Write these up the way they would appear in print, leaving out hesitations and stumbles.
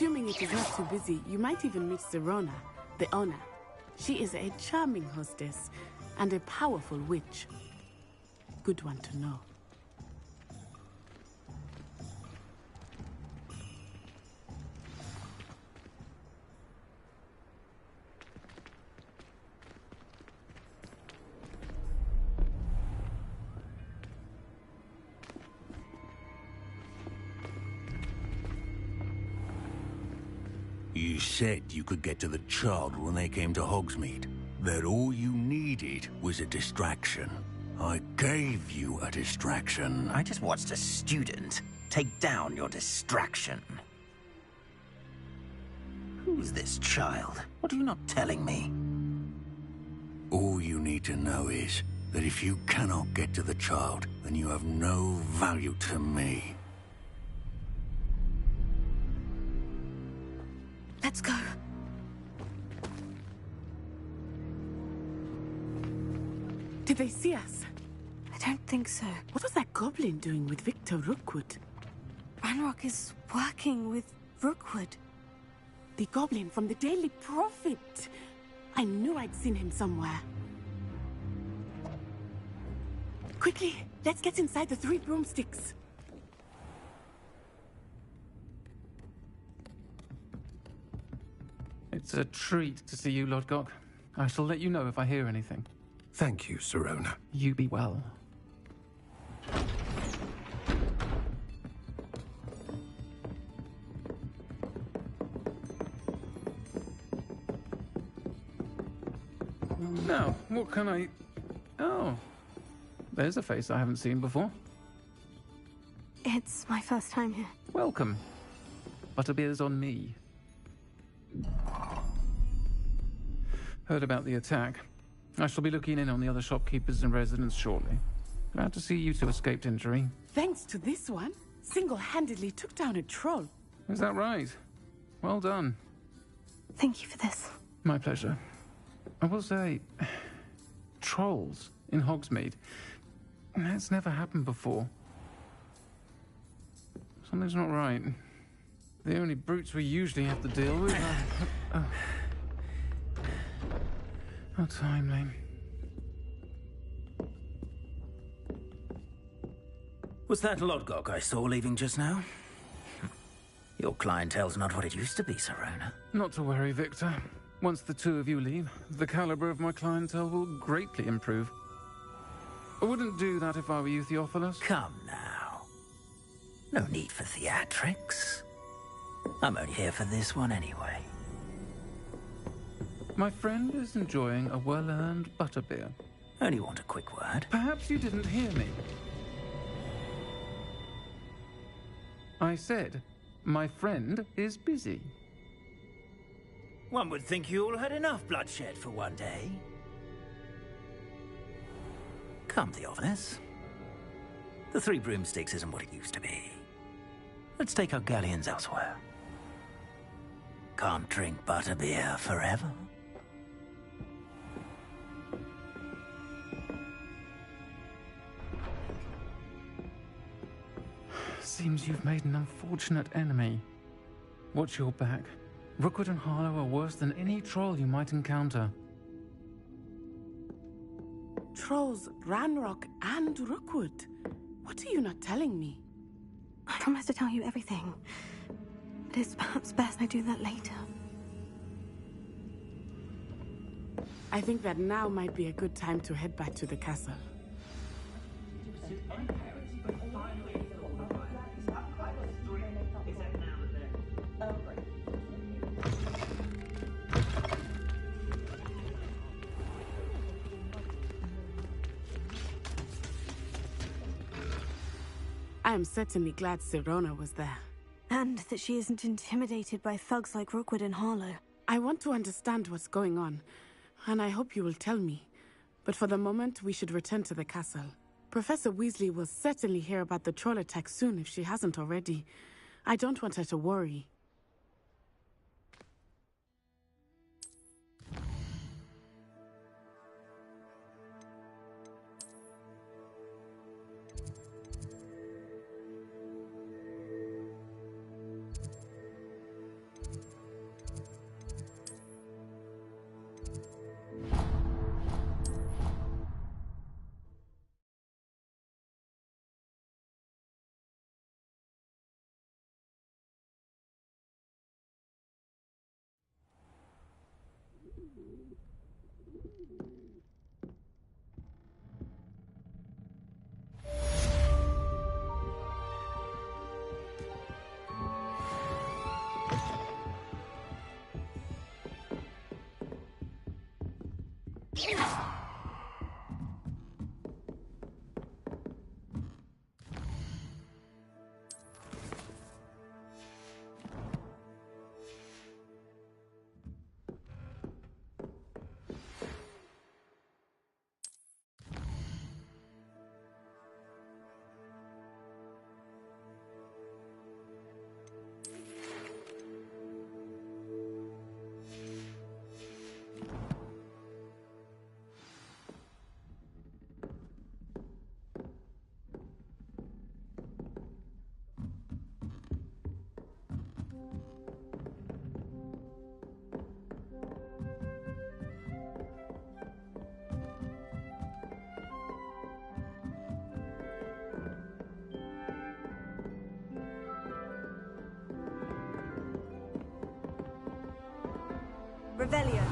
Assuming it is not too busy, you might even meet Sirona, the owner. She is a charming hostess and a powerful witch. Good one to know. You said you could get to the child when they came to Hogsmeade. That all you needed was a distraction. I gave you a distraction. I just watched a student take down your distraction. Who's this child? What are you not telling me? All you need to know is that if you cannot get to the child, then you have no value to me. Let's go. Did they see us? I don't think so. What was that goblin doing with Victor Rookwood? Ranrock is working with Rookwood. The goblin from the Daily Prophet. I knew I'd seen him somewhere. Quickly, let's get inside the 3 broomsticks. It's a treat to see you, Lodgok. I shall let you know if I hear anything. Thank you, Sirona. You be well. Now, what can I... Oh, there's a face I haven't seen before. It's my first time here. Welcome. Butterbeer's on me. Heard about the attack. I shall be looking in on the other shopkeepers and residents shortly. Glad to see you two escaped injury. Thanks to this one, single-handedly took down a troll. Is that right? Well done. Thank you for this. My pleasure. I will say, trolls in Hogsmeade. That's never happened before. Something's not right. The only brutes we usually have to deal with are... How timely. Was that Lodgok I saw leaving just now? Your clientele's not what it used to be, Sirona. Not to worry, Victor. Once the two of you leave, the caliber of my clientele will greatly improve. I wouldn't do that if I were you, Theophilus. Come now. No need for theatrics. I'm only here for this one anyway. My friend is enjoying a well-earned butterbeer. Only want a quick word. Perhaps you didn't hear me. I said, my friend is busy. One would think you all had enough bloodshed for one day. Come, Theophilus. The 3 broomsticks isn't what it used to be. Let's take our galleons elsewhere. Can't drink butterbeer forever. Seems you've made an unfortunate enemy. Watch your back. Rookwood and Harlow are worse than any troll you might encounter. Trolls, Ranrock, and Rookwood. What are you not telling me? I promise to tell you everything. But it's perhaps best I do that later. I think that now might be a good time to head back to the castle. I am certainly glad Sirona was there. And that she isn't intimidated by thugs like Rookwood and Harlow. I want to understand what's going on, and I hope you will tell me. But for the moment, we should return to the castle. Professor Weasley will certainly hear about the troll attack soon if she hasn't already. I don't want her to worry. Revelio.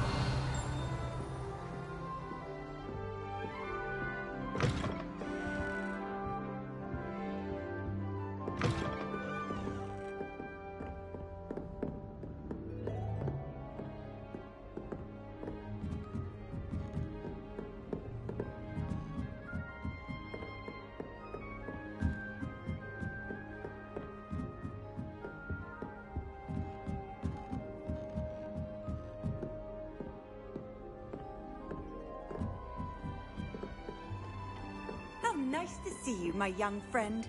How nice to see you, my young friend.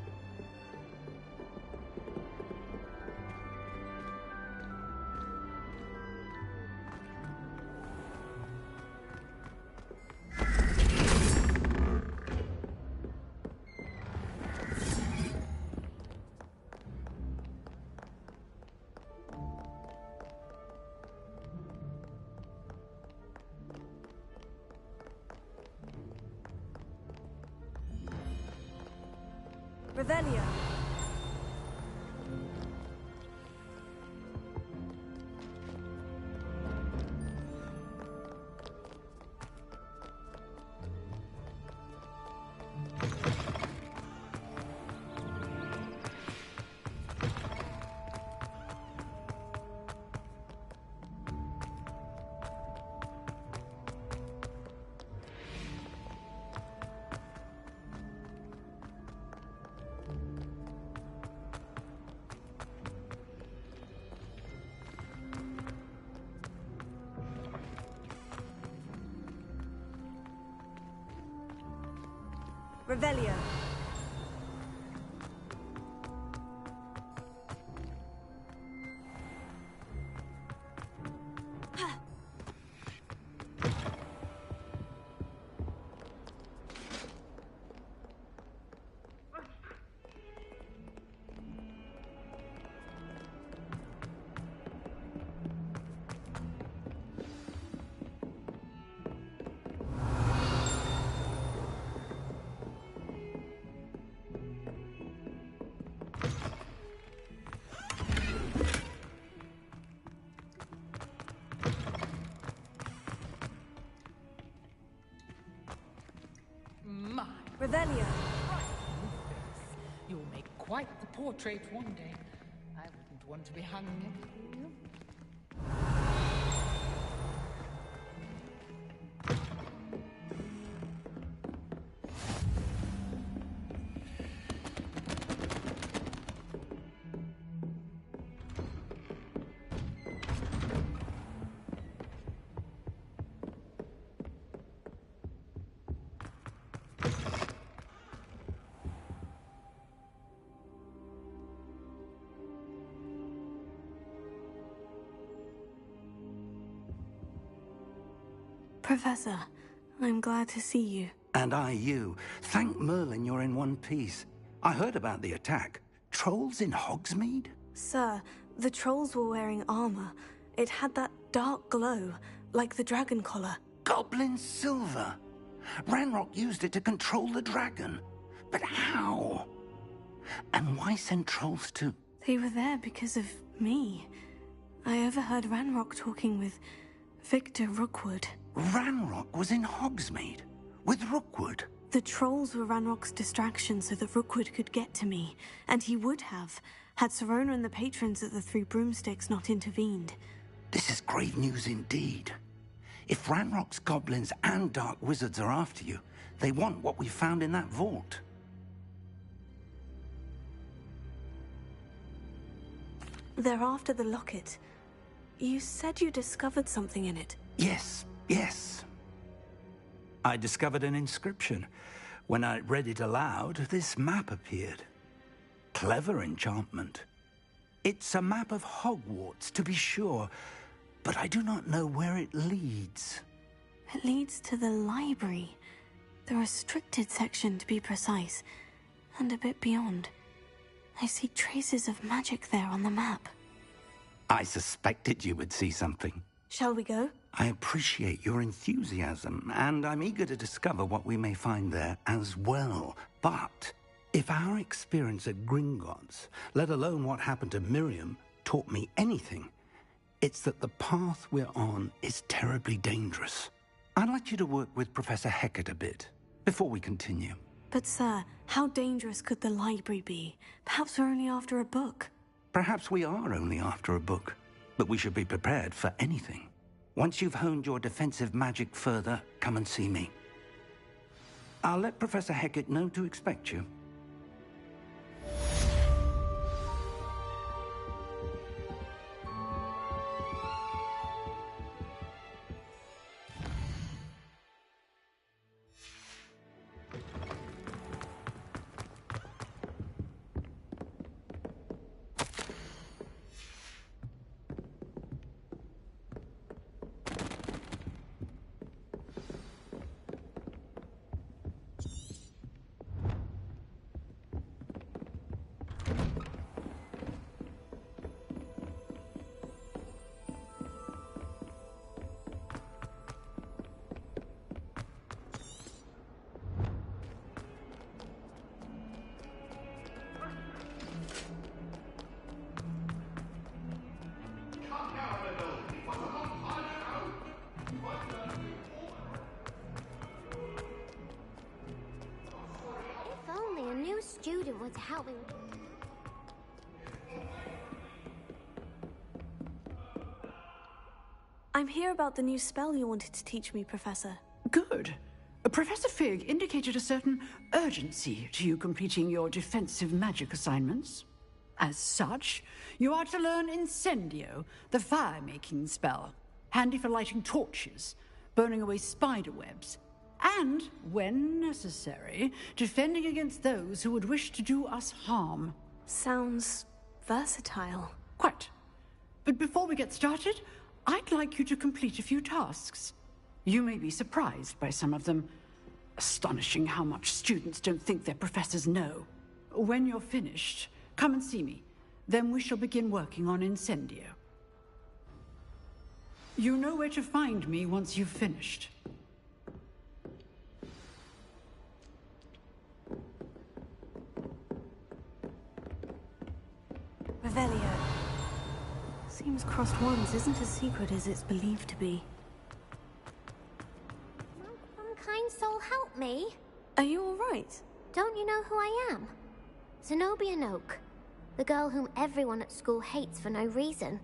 Revelio. Revelio. Revelio. You'll make quite the portrait one day. I wouldn't want to be hung next to you. Professor, I'm glad to see you. And I you. Thank Merlin you're in one piece. I heard about the attack. Trolls in Hogsmeade? Sir, the trolls were wearing armor. It had that dark glow, like the dragon collar. Goblin silver. Ranrock used it to control the dragon. But how? And why send trolls to... They were there because of me. I overheard Ranrock talking with Victor Rookwood. Ranrock was in Hogsmeade? With Rookwood? The trolls were Ranrock's distraction so that Rookwood could get to me. And he would have, had Sirona and the patrons at the Three Broomsticks not intervened. This is grave news indeed. If Ranrock's goblins and dark wizards are after you, they want what we found in that vault. They're after the locket. You said you discovered something in it. Yes. I discovered an inscription. When I read it aloud, this map appeared. Clever enchantment. It's a map of Hogwarts, to be sure, but I do not know where it leads. It leads to the library. The restricted section, to be precise, and a bit beyond. I see traces of magic there on the map. I suspected you would see something. Shall we go? I appreciate your enthusiasm, and I'm eager to discover what we may find there as well. But if our experience at Gringotts, let alone what happened to Miriam, taught me anything, it's that the path we're on is terribly dangerous. I'd like you to work with Professor Hecat a bit before we continue. But sir, how dangerous could the library be? Perhaps we're only after a book. Perhaps we are only after a book, but we should be prepared for anything. Once you've honed your defensive magic further, come and see me. I'll let Professor Hecat know to expect you. Student was helping. I'm here about the new spell you wanted to teach me, Professor. Good. Professor Fig indicated a certain urgency to you completing your defensive magic assignments. As such, you are to learn Incendio, the fire-making spell, handy for lighting torches, burning away spider webs, and, when necessary, defending against those who would wish to do us harm. Sounds versatile. Quite. But before we get started, I'd like you to complete a few tasks. You may be surprised by some of them. Astonishing how much students don't think their professors know. When you're finished, come and see me. Then we shall begin working on Incendio. You know where to find me once you've finished. Revelio. Seems crossed wands isn't as secret as it's believed to be. Some kind soul help me. Are you all right? Don't you know who I am? Zenobia Noak, the girl whom everyone at school hates for no reason.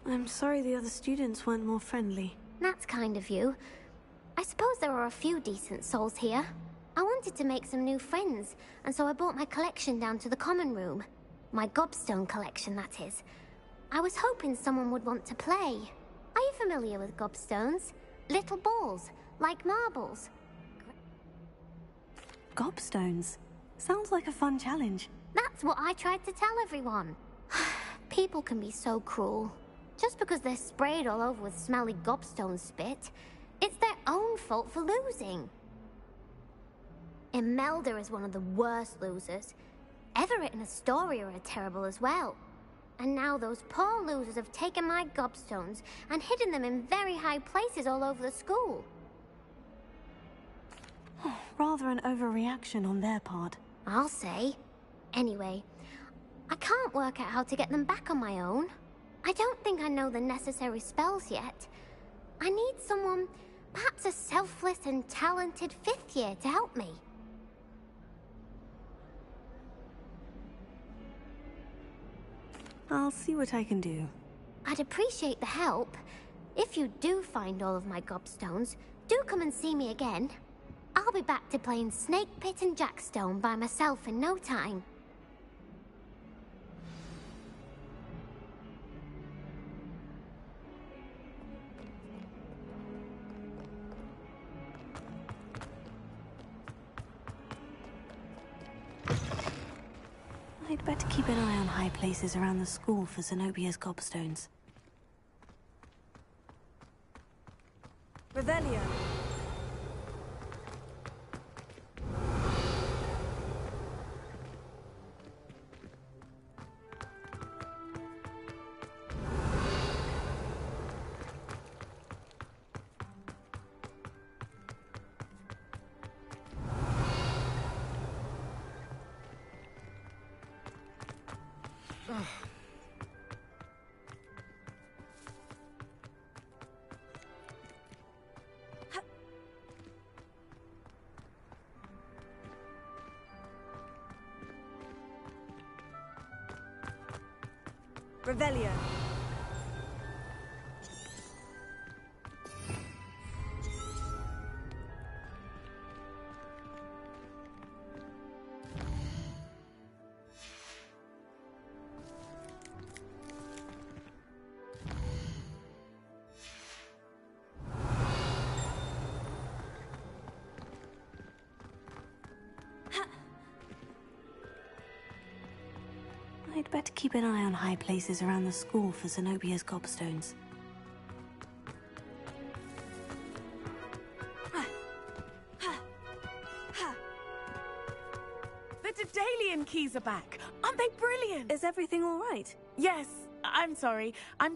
I'm sorry the other students weren't more friendly. That's kind of you. I suppose there are a few decent souls here. I wanted to make some new friends, and so I brought my collection down to the common room. My gobstone collection, that is. I was hoping someone would want to play. Are you familiar with gobstones? Little balls, like marbles. Gobstones? Sounds like a fun challenge. That's what I tried to tell everyone. People can be so cruel. Just because they're sprayed all over with smelly gobstone spit, it's their own fault for losing. Imelda is one of the worst losers. Everett and Astoria are terrible as well. And now those poor losers have taken my gobstones and hidden them in very high places all over the school. Rather an overreaction on their part. I'll say. Anyway, I can't work out how to get them back on my own. I don't think I know the necessary spells yet. I need someone, perhaps a selfless and talented 5th year to help me. I'll see what I can do. I'd appreciate the help. If you do find all of my gobstones, do come and see me again. I'll be back to playing Snake Pit and Jackstone by myself in no time. I'd better keep an eye on high places around the school for Zenobia's gobstones. Revelio. Revelio. I'd better keep an eye on high places around the school for Zenobia's gobstones. The Daedalian keys are back. Aren't they brilliant? Is everything all right? Yes, I'm sorry. I'm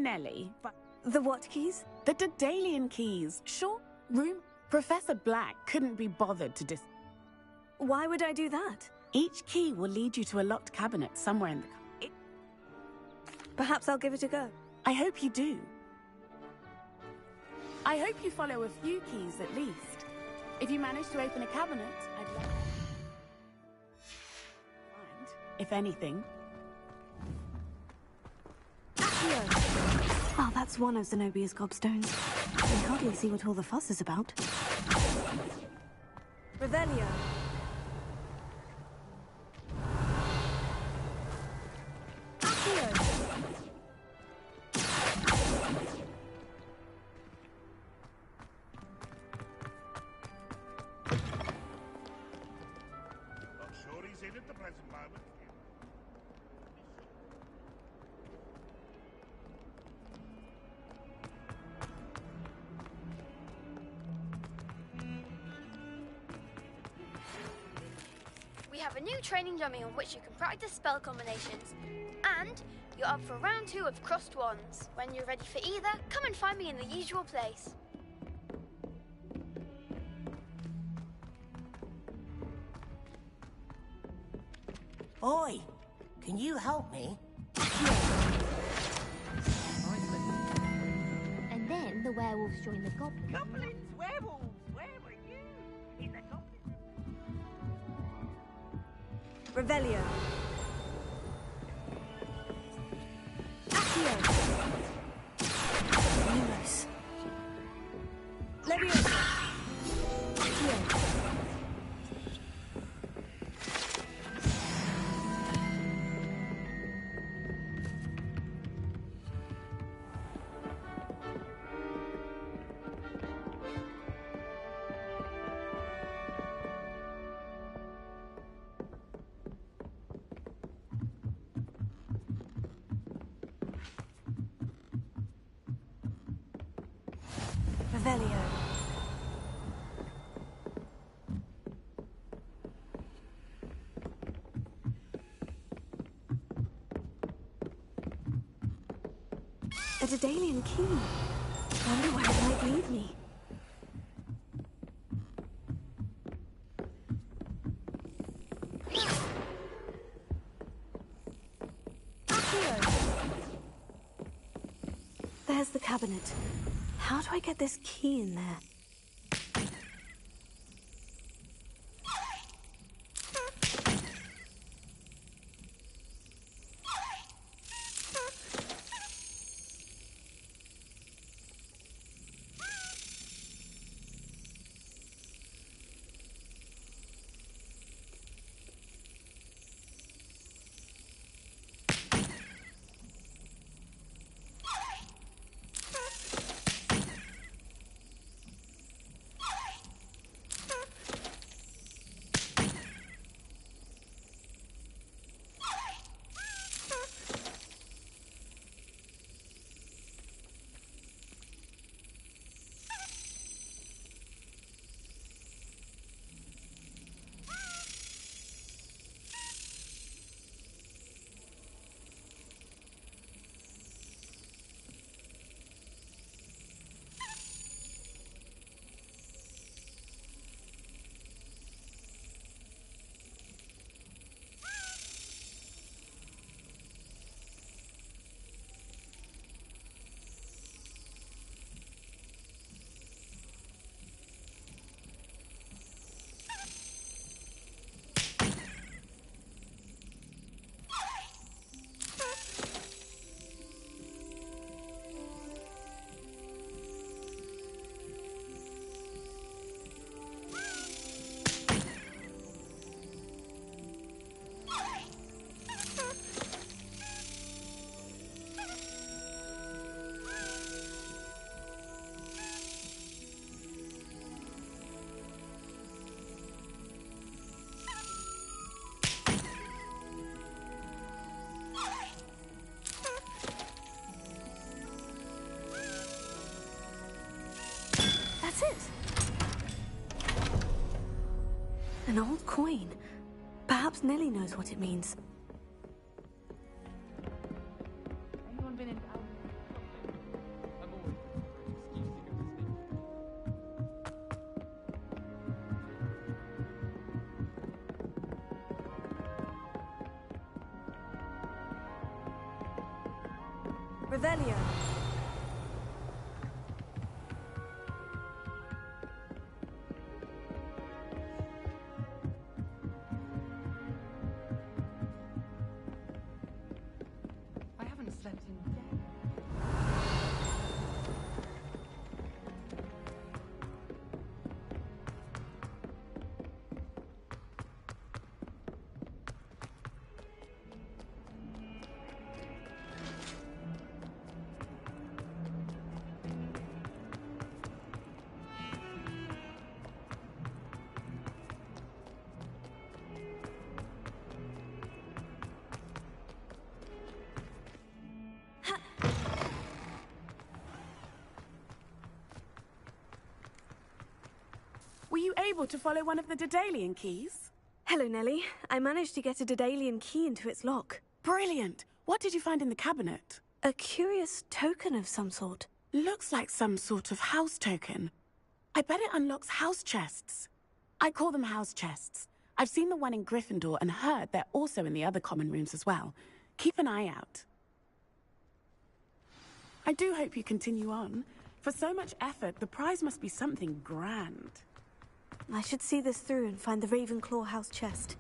Nellie. But The what keys? the Daedalian keys. Short room. Professor Black couldn't be bothered to Why would I do that? Each key will lead you to a locked cabinet somewhere in the... Perhaps I'll give it a go. I hope you do. I hope you follow a few keys at least. If you manage to open a cabinet, I'd love to find, if anything. Oh, that's one of Zenobia's gobstones. I can hardly see what all the fuss is about. Revelio. We have a new training dummy on which you can practice spell combinations. And you're up for round 2 of Crossed Wands. When you're ready for either, come and find me in the usual place. Oi! Can you help me? And then the werewolves join the goblins. Goblins, werewolves, where were you? In the goblins. Revelio. Lumos. Leviosa. Revelio. A Daedalian key. Wonder where it might lead me. There's the cabinet. How do I get this key in there? Perhaps Nellie knows what it means. Anyone been in town? I'm always excuse to go to sleep. Revelio. I haven't slept in days. Were you able to follow one of the Daedalian keys? Hello, Nellie. I managed to get a Daedalian key into its lock. Brilliant! What did you find in the cabinet? A curious token of some sort. Looks like some sort of house token. I bet it unlocks house chests. I call them house chests. I've seen the one in Gryffindor and heard they're also in the other common rooms as well. Keep an eye out. I do hope you continue on. For so much effort, the prize must be something grand. I should see this through and find the Ravenclaw house chest.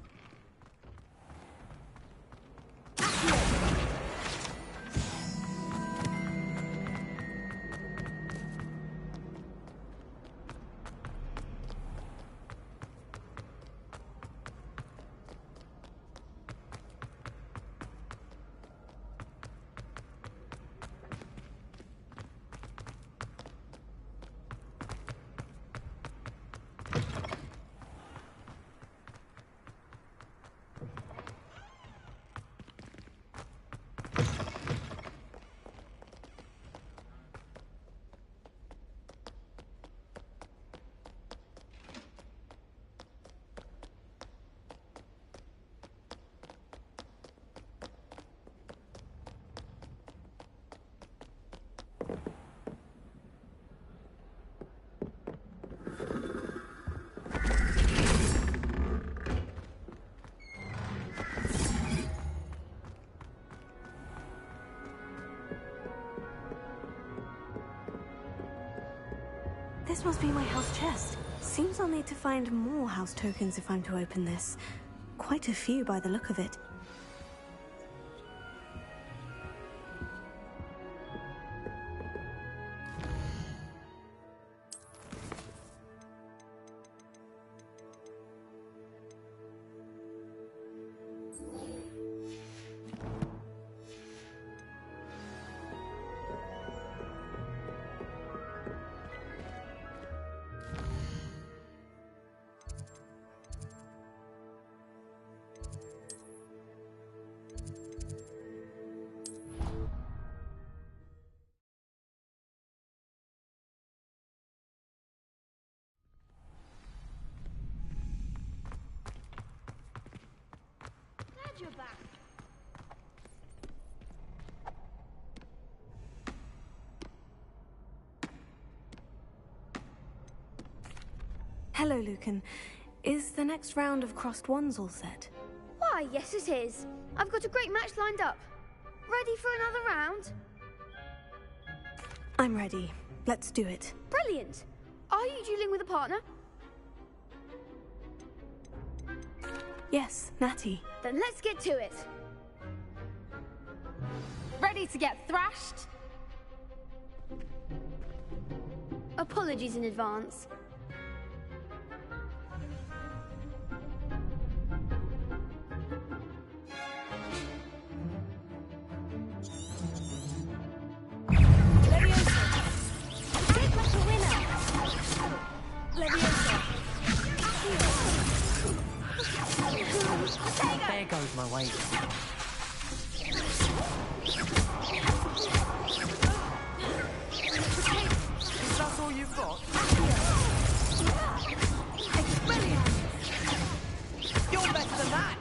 This must be my house chest. Seems I'll need to find more house tokens if I'm to open this. Quite a few by the look of it. You're back. Hello, Lucan. Is the next round of crossed wands all set? Why, yes it is. I've got a great match lined up. Ready for another round? I'm ready. Let's do it. Brilliant. Are you dueling with a partner? Yes, Natty. Then let's get to it. Ready to get thrashed? Apologies in advance. There goes my weight. Is that all you've got? It's brilliant! You're better than that!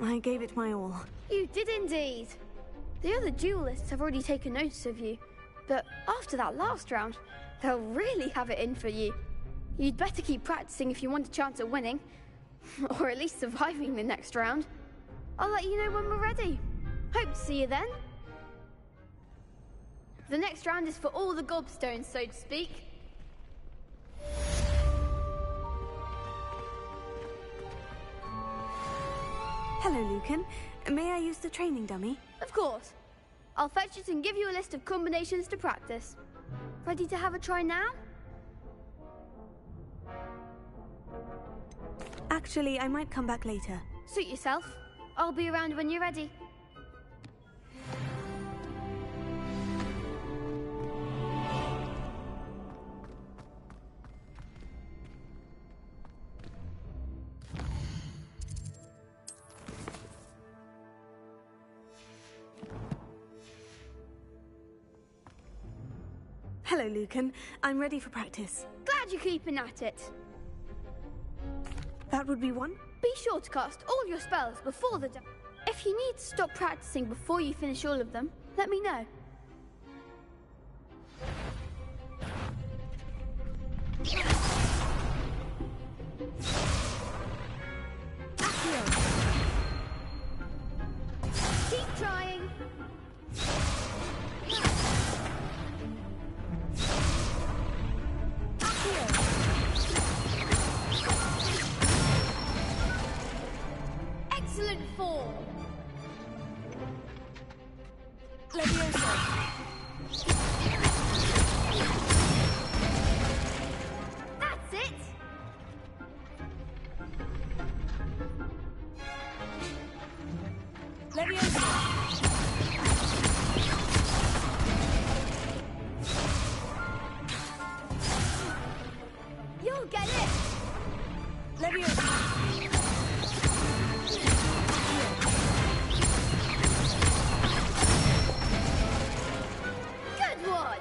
I gave it my all. You did indeed. The other duelists have already taken notice of you, but after that last round, they'll really have it in for you. You'd better keep practicing if you want a chance at winning, or at least surviving the next round. I'll let you know when we're ready. Hope to see you then. The next round is for all the gobstones, so to speak. Hello, Lucan. May I use the training dummy? Of course. I'll fetch it and give you a list of combinations to practice. Ready to have a try now? Actually, I might come back later. Suit yourself. I'll be around when you're ready. Hello, Lucan. I'm ready for practice. Glad you're keeping at it. That would be one? Be sure to cast all your spells before the... If you need to stop practicing before you finish all of them, let me know. Keep trying. Excellent form. Leviosa. That's it. Leviosa. You'll get it. Leviosa. Good one.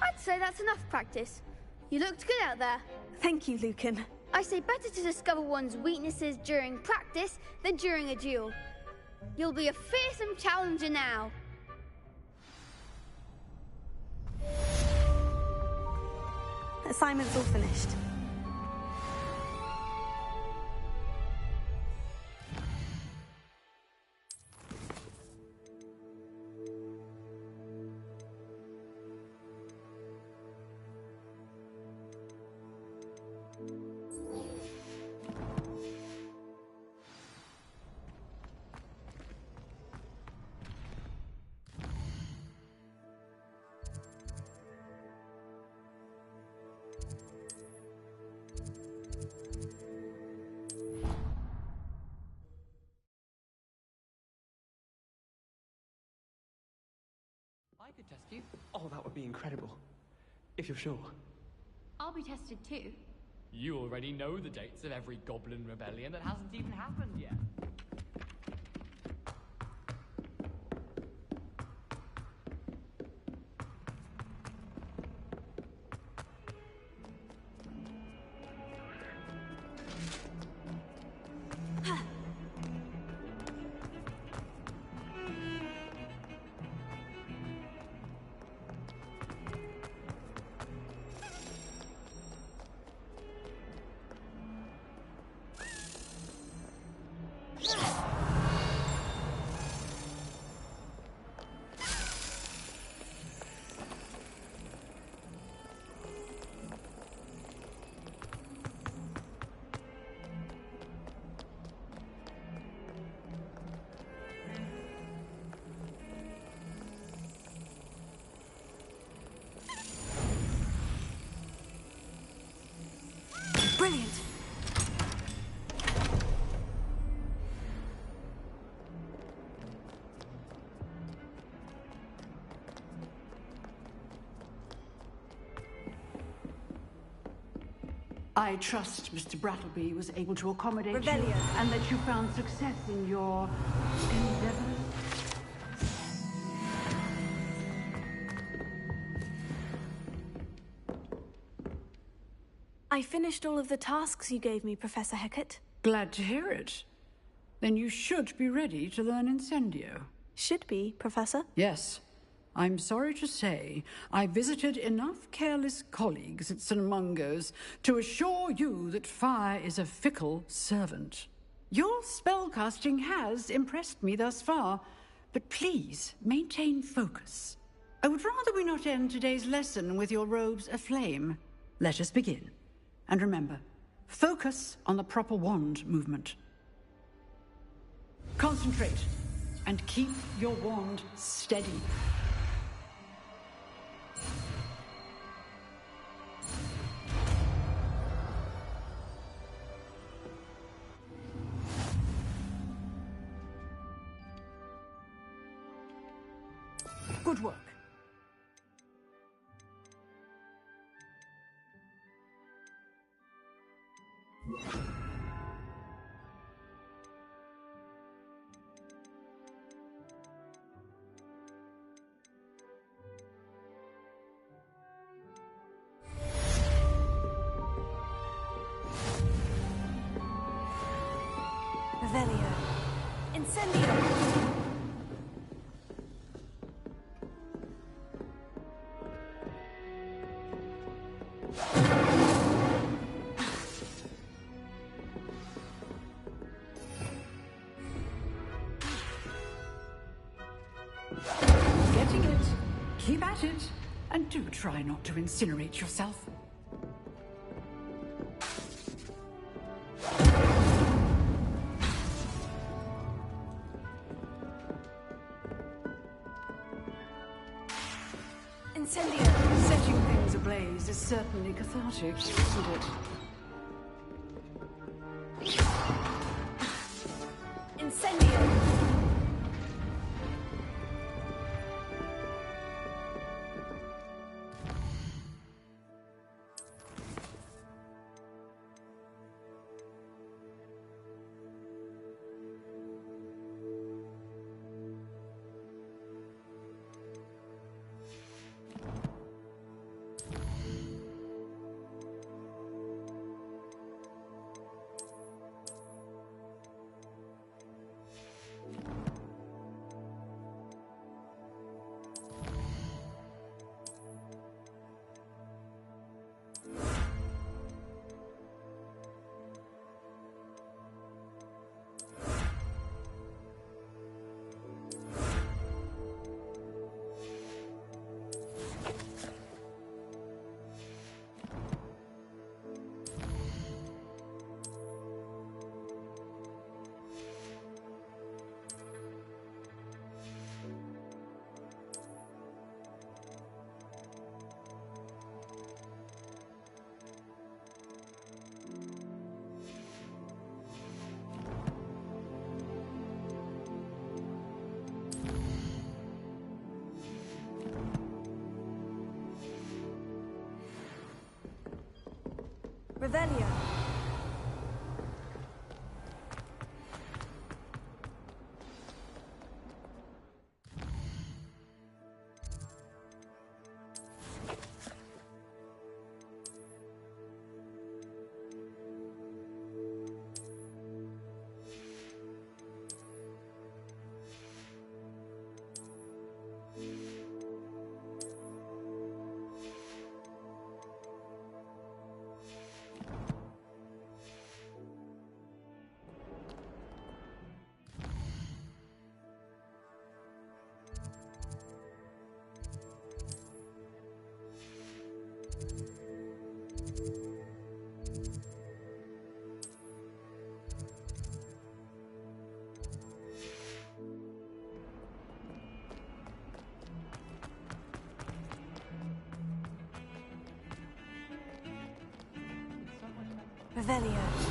I'd say that's enough practice. You looked good out there. Thank you, Lucan. I say better to discover one's weaknesses during practice than during a duel. You'll be a fearsome challenger now. Assignment's all finished. I could test you. Oh, that would be incredible. If you're sure. I'll be tested too. You already know the dates of every goblin rebellion that hasn't even happened yet. Brilliant. I trust Mr. Brattleby was able to accommodate Rebellion. you and that you found success in your endeavors. I finished all of the tasks you gave me, Professor Hecat. Glad to hear it. Then you should be ready to learn Incendio. Should be, Professor. Yes. I'm sorry to say, I visited enough careless colleagues at St. Mungo's to assure you that fire is a fickle servant. Your spellcasting has impressed me thus far, but please maintain focus. I would rather we not end today's lesson with your robes aflame. Let us begin. And remember, focus on the proper wand movement. Concentrate, and keep your wand steady. Good work. Revelio. Incendio. Getting it. Keep at it. And do try not to incinerate yourself. Incendio. Setting things ablaze is certainly cathartic, isn't it? Incendio. Revelio. Revelio.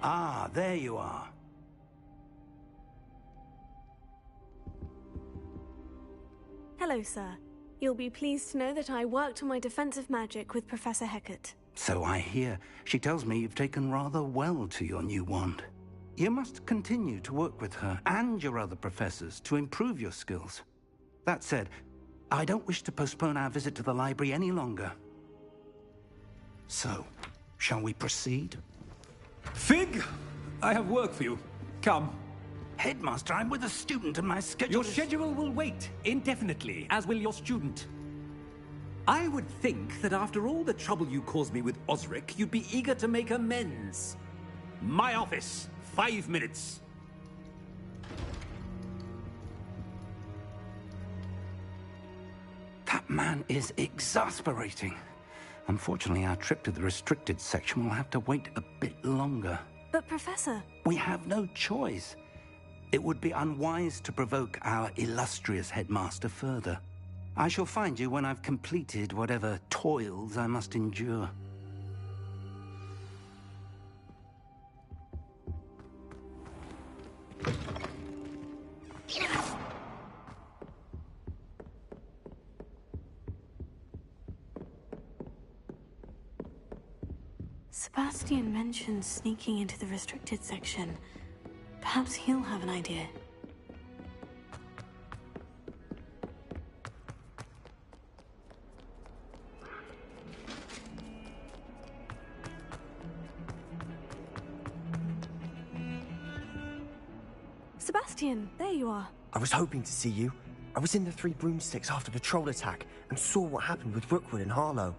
Ah, there you are. Hello, sir. You'll be pleased to know that I worked on my defensive magic with Professor Hecat. So I hear. She tells me you've taken rather well to your new wand. You must continue to work with her and your other professors to improve your skills. That said, I don't wish to postpone our visit to the library any longer. So, shall we proceed? Fig! I have work for you. Come. Headmaster, I'm with a student and my schedule Your schedule will wait indefinitely, as will your student. I would think that after all the trouble you caused me with Osric, you'd be eager to make amends. My office. 5 minutes. That man is exasperating. Unfortunately, our trip to the restricted section will have to wait a bit longer. But, Professor... We have no choice. It would be unwise to provoke our illustrious headmaster further. I shall find you when I've completed whatever toils I must endure. Sebastian mentioned sneaking into the restricted section. Perhaps he'll have an idea. Sebastian, there you are. I was hoping to see you. I was in the Three Broomsticks after the troll attack and saw what happened with Rookwood and Harlow.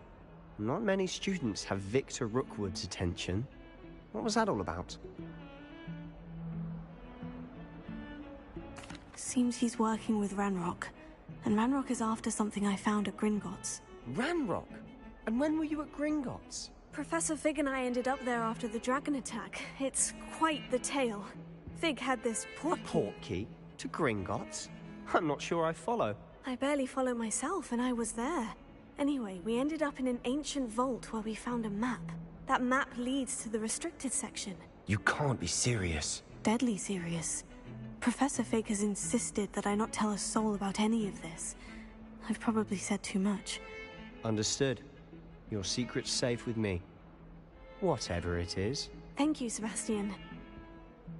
Not many students have Victor Rookwood's attention. What was that all about? Seems he's working with Ranrock. And Ranrock is after something I found at Gringotts. Ranrock? And when were you at Gringotts? Professor Fig and I ended up there after the dragon attack. It's quite the tale. Fig had this portkey. A portkey? To Gringotts? I'm not sure I follow. I barely follow myself, and I was there. Anyway, we ended up in an ancient vault where we found a map. That map leads to the restricted section. You can't be serious. Deadly serious. Professor Fig has insisted that I not tell a soul about any of this. I've probably said too much. Understood. Your secret's safe with me. Whatever it is. Thank you, Sebastian.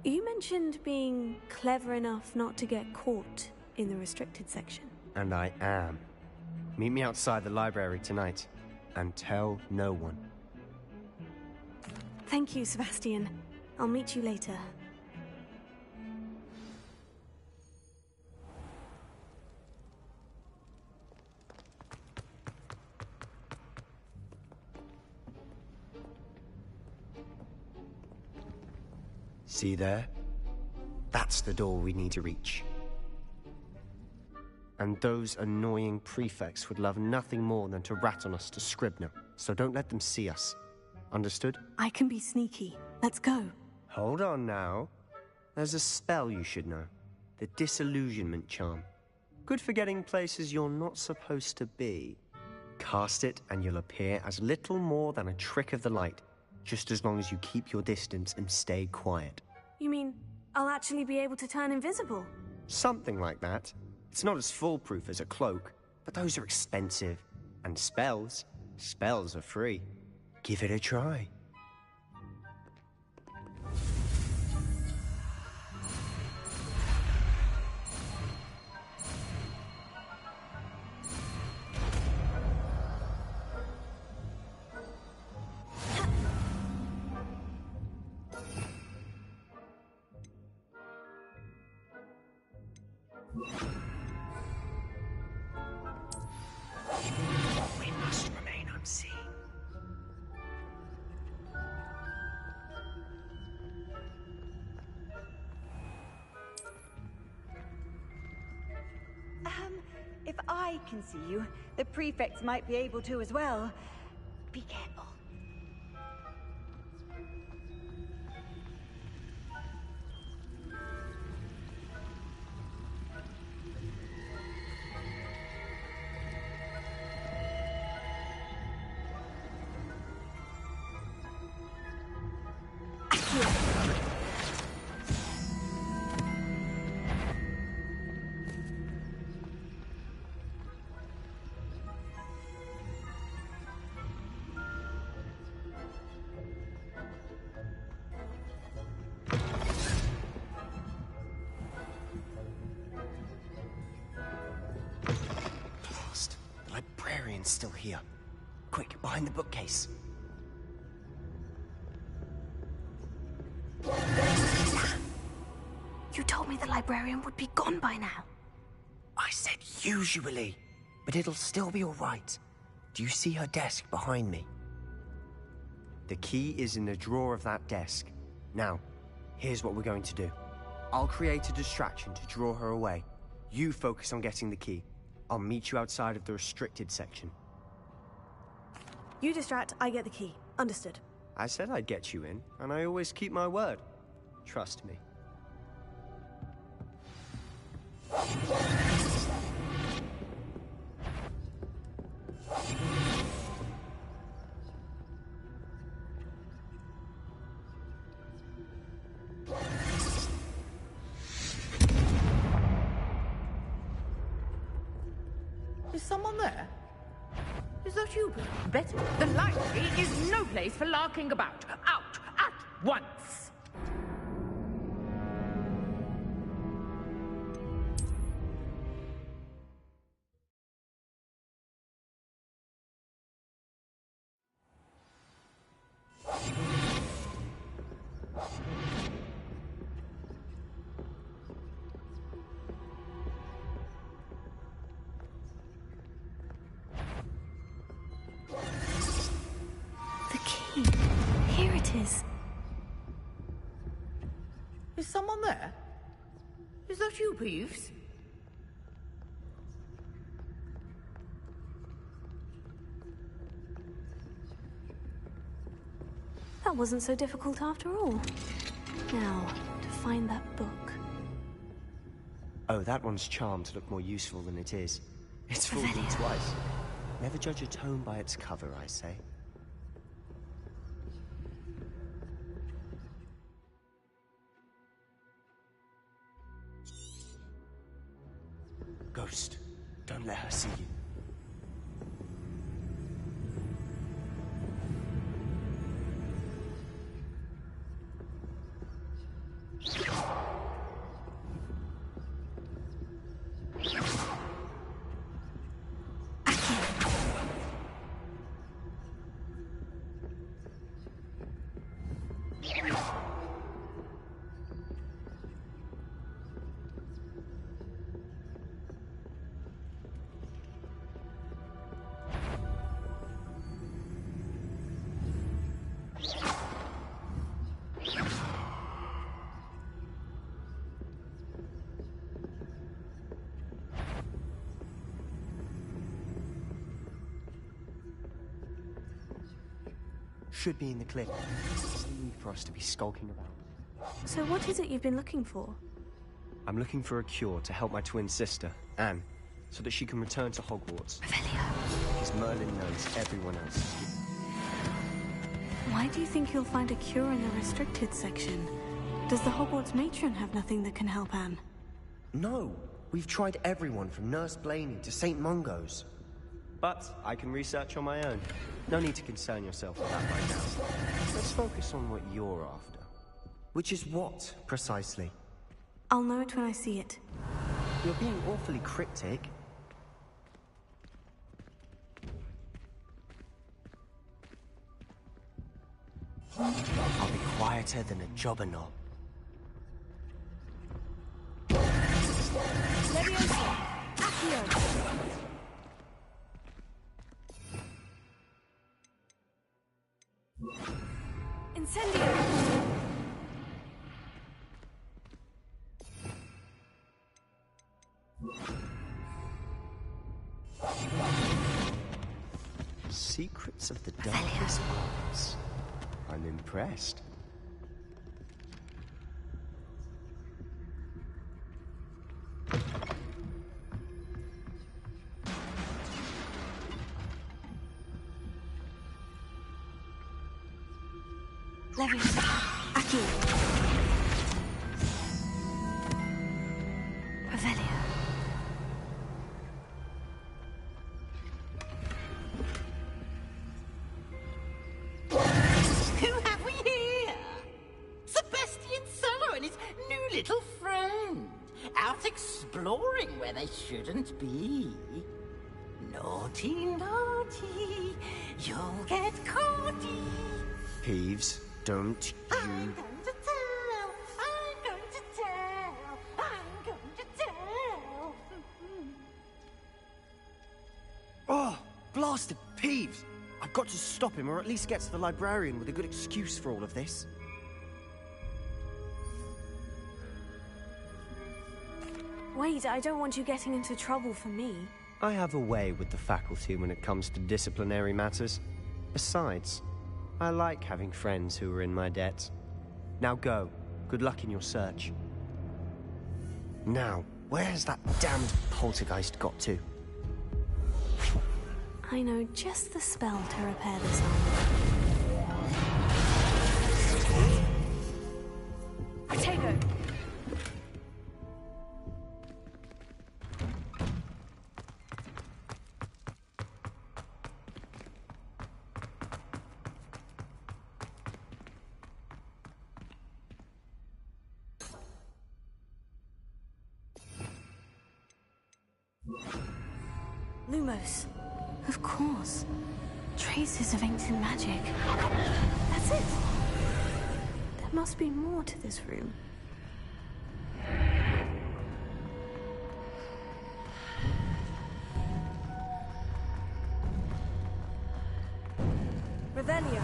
You mentioned being clever enough not to get caught in the restricted section. And I am. Meet me outside the library tonight, and tell no one. Thank you, Sebastian. I'll meet you later. See there? That's the door we need to reach. And those annoying prefects would love nothing more than to rat on us to Scribner, so don't let them see us. Understood? I can be sneaky. Let's go. Hold on now. There's a spell you should know. The Disillusionment Charm. Good for getting places you're not supposed to be. Cast it and you'll appear as little more than a trick of the light, just as long as you keep your distance and stay quiet. You mean I'll actually be able to turn invisible? Something like that. It's not as foolproof as a cloak, but those are expensive. And spells are free. Give it a try. We must remain unseen. If I can see you, the prefects might be able to as well. Be careful. librarian's still here. Quick, behind the bookcase. You told me the librarian would be gone by now. I said usually, but it'll still be all right. Do you see her desk behind me? The key is in the drawer of that desk. Now, here's what we're going to do. I'll create a distraction to draw her away. You focus on getting the key. I'll meet you outside of the restricted section. You distract, I get the key. Understood. I said I'd get you in, and I always keep my word. Trust me. Is someone there? Is that you, Betty? The library is no place for larking about. Out at once! Is someone there? Is that you, Peeves? That wasn't so difficult after all. Now, to find that book. Oh, that one's charmed to look more useful than it is. It's fooled me twice. Never judge a tome by its cover, I say. Ghost, don't let her see you. Should be in the cliff. There's no need for us to be skulking about. So what is it you've been looking for? I'm looking for a cure to help my twin sister, Anne, so that she can return to Hogwarts. Because Merlin knows everyone else is here. Why do you think you'll find a cure in the restricted section? Does the Hogwarts matron have nothing that can help Anne? No, we've tried everyone from Nurse Blaney to St. Mungo's. But I can research on my own. No need to concern yourself with that right now. Let's focus on what you're after. Which is what, precisely? I'll know it when I see it. You're being awfully cryptic. I'll be quieter than a jobberknob. Leviosa! Accio! Incendio! Secrets of the darkest arts. I'm impressed. Leviosa! Accio! Revelio. Who have we here? Sebastian Solo and his new little friend. Out exploring where they shouldn't be. Naughty, naughty, you'll get caughty. Peeves, don't you... I'm going to tell, I'm going to tell, I'm going to tell. Oh, blasted Peeves! I've got to stop him, or at least get to the librarian with a good excuse for all of this. Wait, I don't want you getting into trouble for me. I have a way with the faculty when it comes to disciplinary matters. Besides, I like having friends who are in my debt. Now go. Good luck in your search. Now, where's that damned poltergeist got to? I know just the spell to repair this armor. Potato! Lumos. Of course. Traces of ancient magic. That's it. There must be more to this room. Revelio.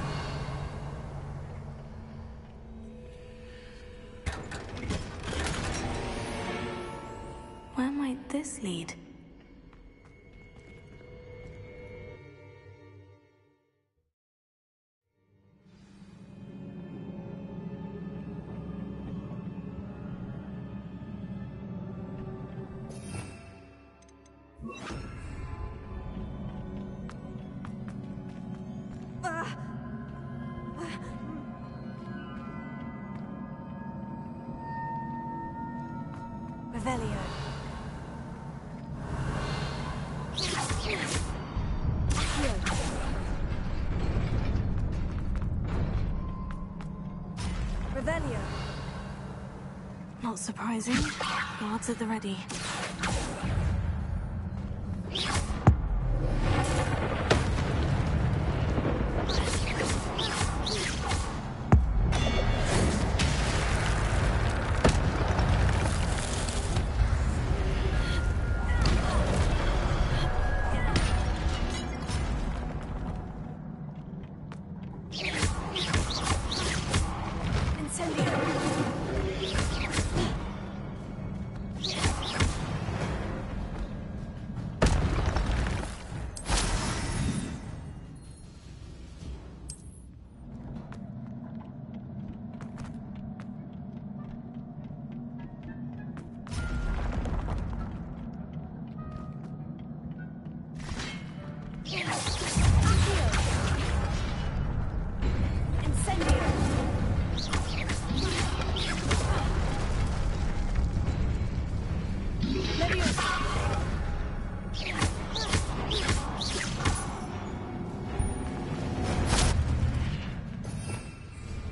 Where might this lead? Revelio. Revelio. Not surprising. Guards at the ready.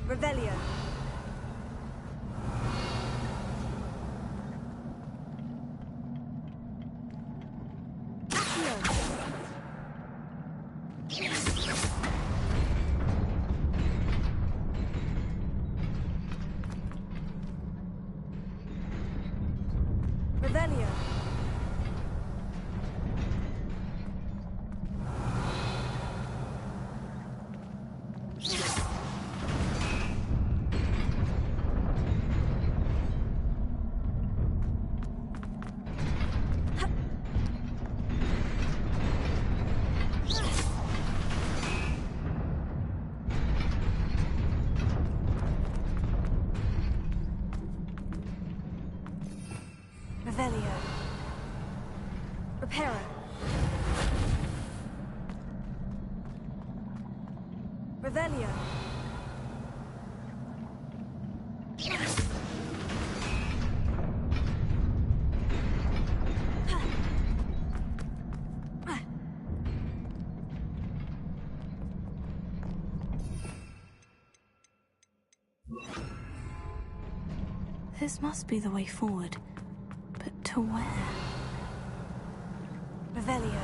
Revelio. Revelio. Revelio. Reparo. Revelio. This must be the way forward. But to where? Revelio.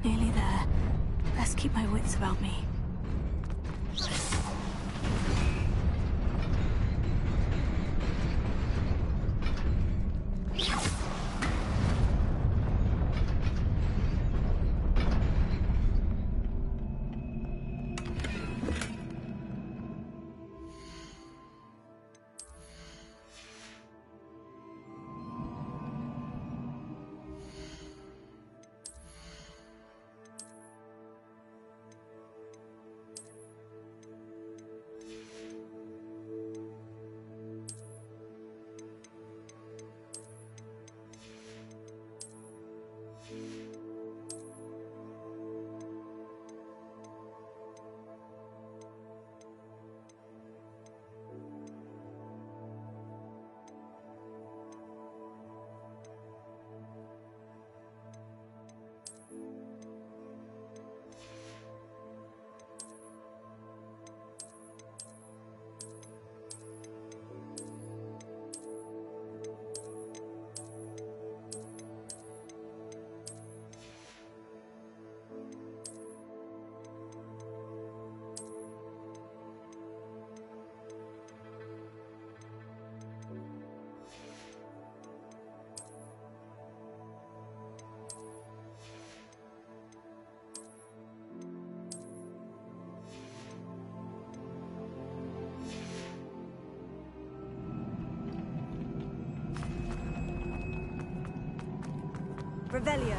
Nearly there. Best keep my wits about me. Revelio.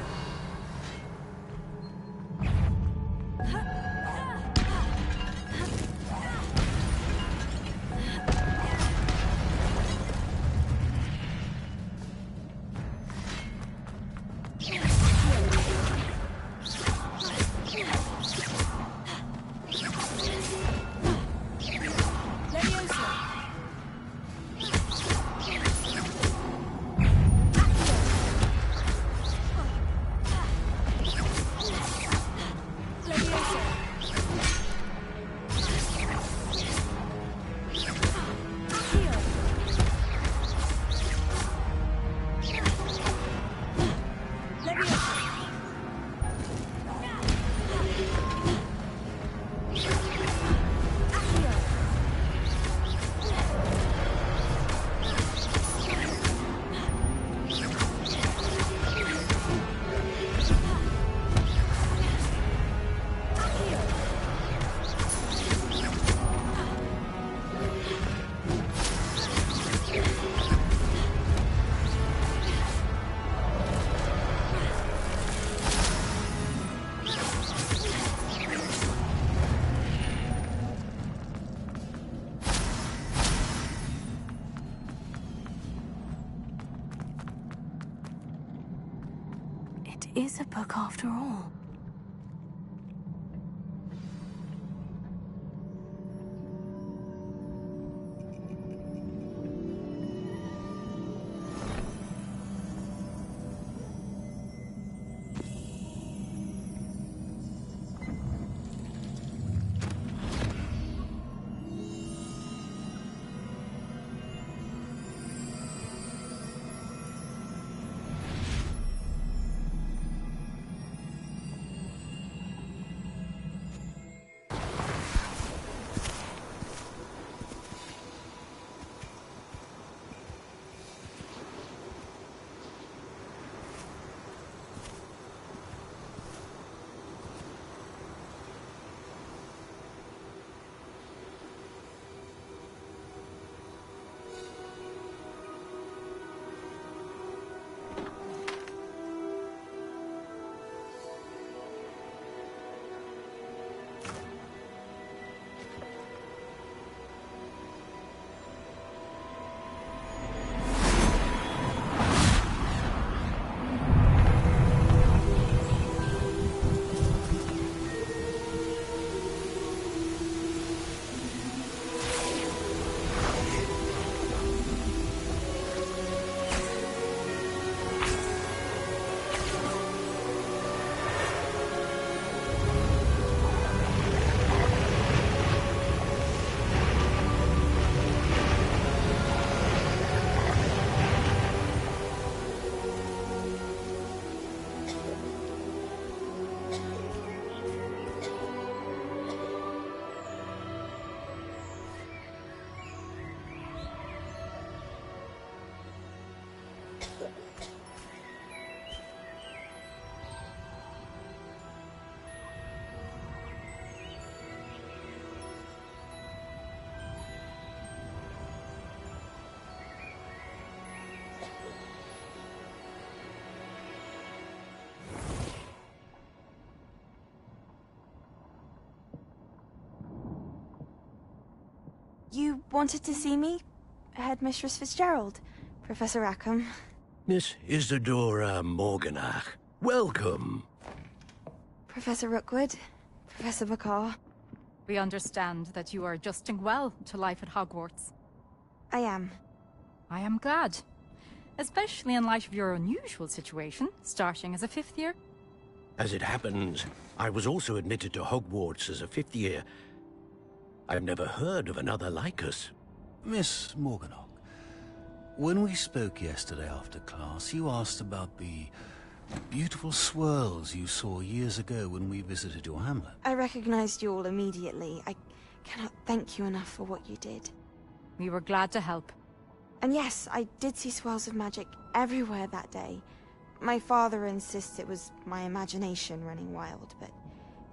It is a book after all. You wanted to see me? Headmistress Fitzgerald, Professor Rackham. Miss Isadora Morganach, welcome. Professor Rookwood, Professor Bakar. We understand that you are adjusting well to life at Hogwarts. I am. I am glad. Especially in light of your unusual situation, starting as a 5th year. As it happens, I was also admitted to Hogwarts as a 5th year. I've never heard of another like us. Miss Morganach, when we spoke yesterday after class, you asked about the beautiful swirls you saw years ago when we visited your hamlet. I recognized you all immediately. I cannot thank you enough for what you did. We were glad to help. And yes, I did see swirls of magic everywhere that day. My father insists it was my imagination running wild, but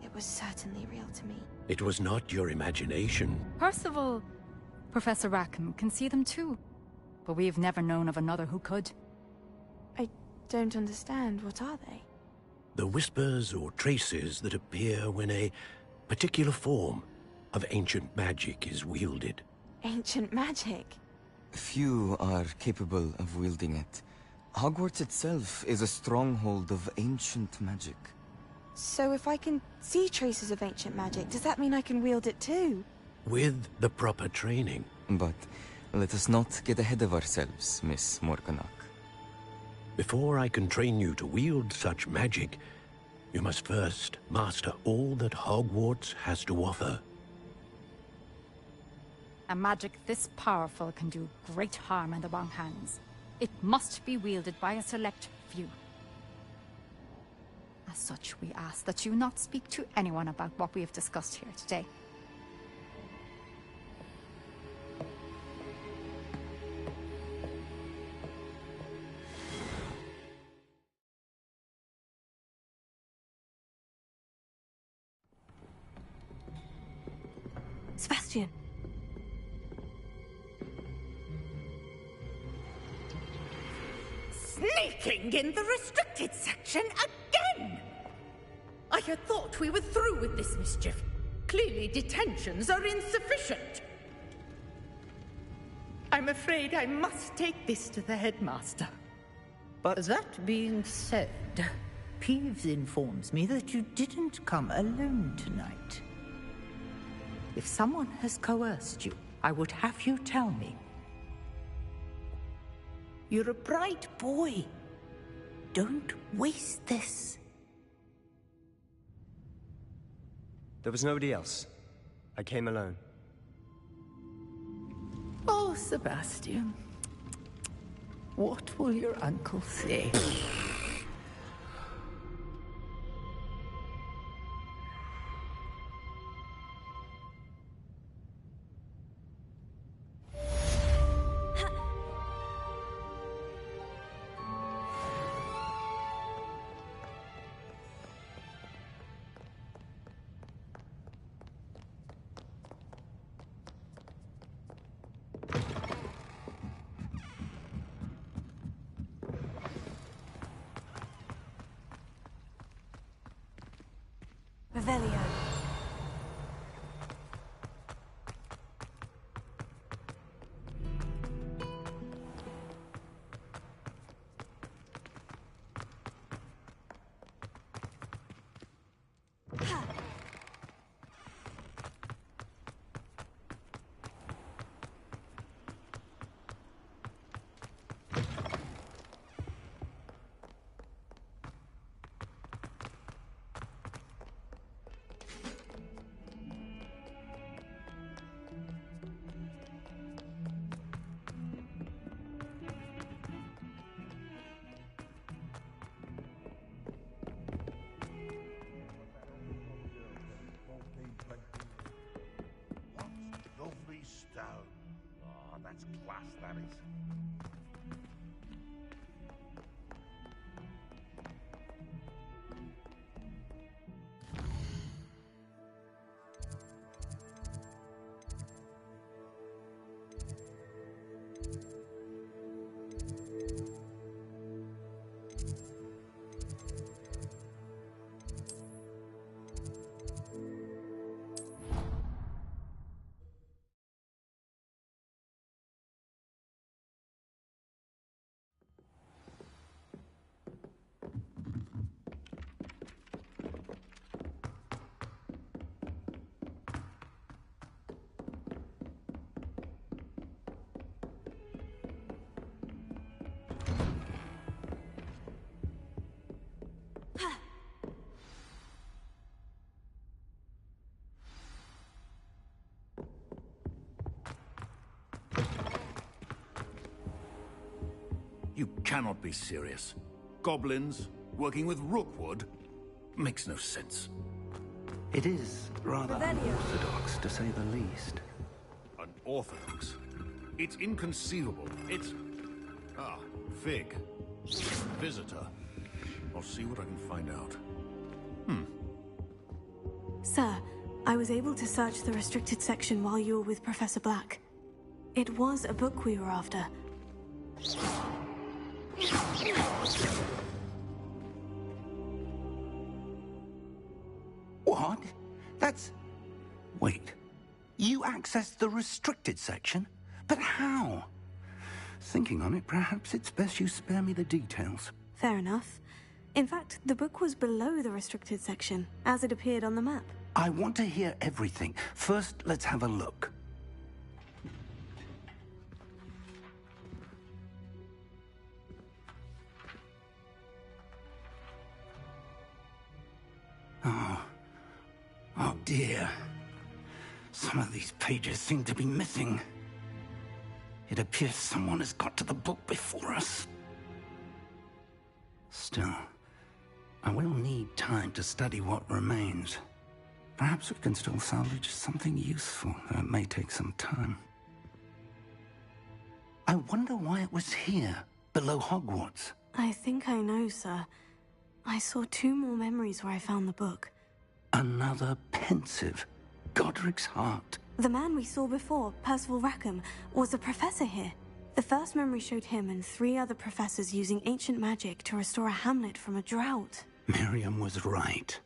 it was certainly real to me. It was not your imagination. Percival, Professor Rackham can see them too. But we have never known of another who could. I don't understand. What are they? The whispers or traces that appear when a particular form of ancient magic is wielded. Ancient magic? Few are capable of wielding it. Hogwarts itself is a stronghold of ancient magic. So if I can see traces of ancient magic, does that mean I can wield it too? With the proper training. But let us not get ahead of ourselves, Miss Morganach. Before I can train you to wield such magic, you must first master all that Hogwarts has to offer. A magic this powerful can do great harm in the wrong hands. It must be wielded by a select few. As such, we ask that you not speak to anyone about what we have discussed here today. Sebastian! Sneaking in the restricted section again! I had thought we were through with this mischief. Clearly detentions are insufficient. I'm afraid I must take this to the headmaster. But that being said, Peeves informs me that you didn't come alone tonight. If someone has coerced you, I would have you tell me. You're a bright boy. Don't waste this. There was nobody else. I came alone. Oh, Sebastian. What will your uncle say? Revelio. Lovely stone. Oh, that's class, that is. cannot be serious. Goblins working with Rookwood makes no sense. It is rather unorthodox, to say the least. Unorthodox? It's inconceivable. It's... Ah, Fig. Visitor. I'll see what I can find out. Sir, I was able to search the restricted section while you were with Professor Black. It was a book we were after. What? That's... Wait. You accessed the restricted section? But how? Thinking on it, perhaps it's best you spare me the details. Fair enough. In fact, the book was below the restricted section, as it appeared on the map. I want to hear everything. First, let's have a look. Oh dear. Some of these pages seem to be missing. It appears someone has got to the book before us. Still, I will need time to study what remains. Perhaps we can still salvage something useful, though it may take some time. I wonder why it was here, below Hogwarts. I think I know, sir. I saw 2 more memories where I found the book. Another pensive. Godric's heart. The man we saw before, Percival Rackham, was a professor here. The first memory showed him and 3 other professors using ancient magic to restore a hamlet from a drought. Miriam was right.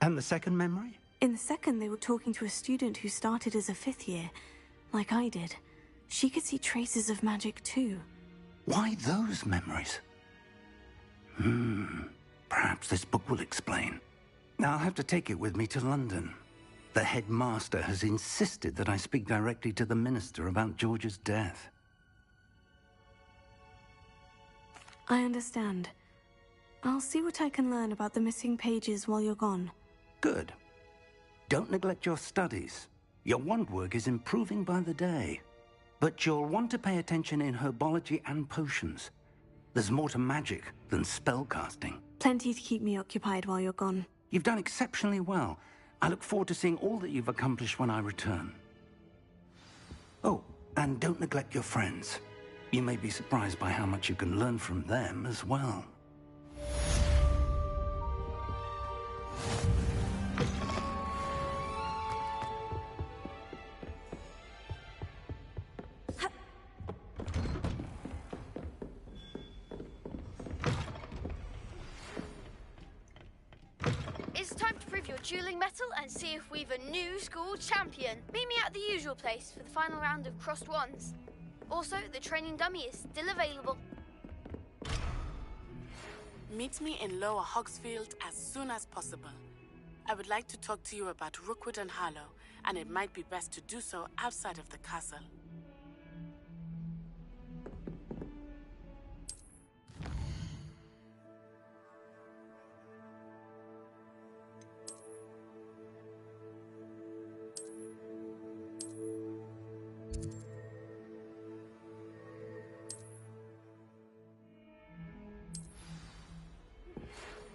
And the second memory? In the second, they were talking to a student who started as a 5th year, like I did. She could see traces of magic too. Why those memories? Perhaps this book will explain. I'll have to take it with me to London. The headmaster has insisted that I speak directly to the minister about George's death. I understand. I'll see what I can learn about the missing pages while you're gone. Good. Don't neglect your studies. Your wand work is improving by the day. But you'll want to pay attention in herbology and potions. There's more to magic than spellcasting. Plenty to keep me occupied while you're gone. You've done exceptionally well. I look forward to seeing all that you've accomplished when I return. Oh, and don't neglect your friends. You may be surprised by how much you can learn from them as well. It's time to prove your dueling mettle and see if we've a new school champion. Meet me at the usual place for the final round of crossed wands. Also, the training dummy is still available. Meet me in Lower Hogsfield as soon as possible. I would like to talk to you about Rookwood and Harlow, and it might be best to do so outside of the castle.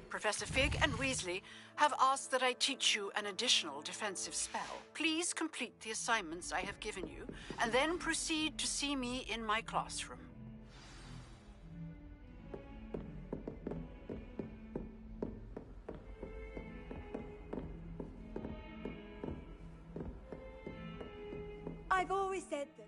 Professor Fig and Weasley have asked that I teach you an additional defensive spell. Please complete the assignments I have given you, and then proceed to see me in my classroom. I've always said that.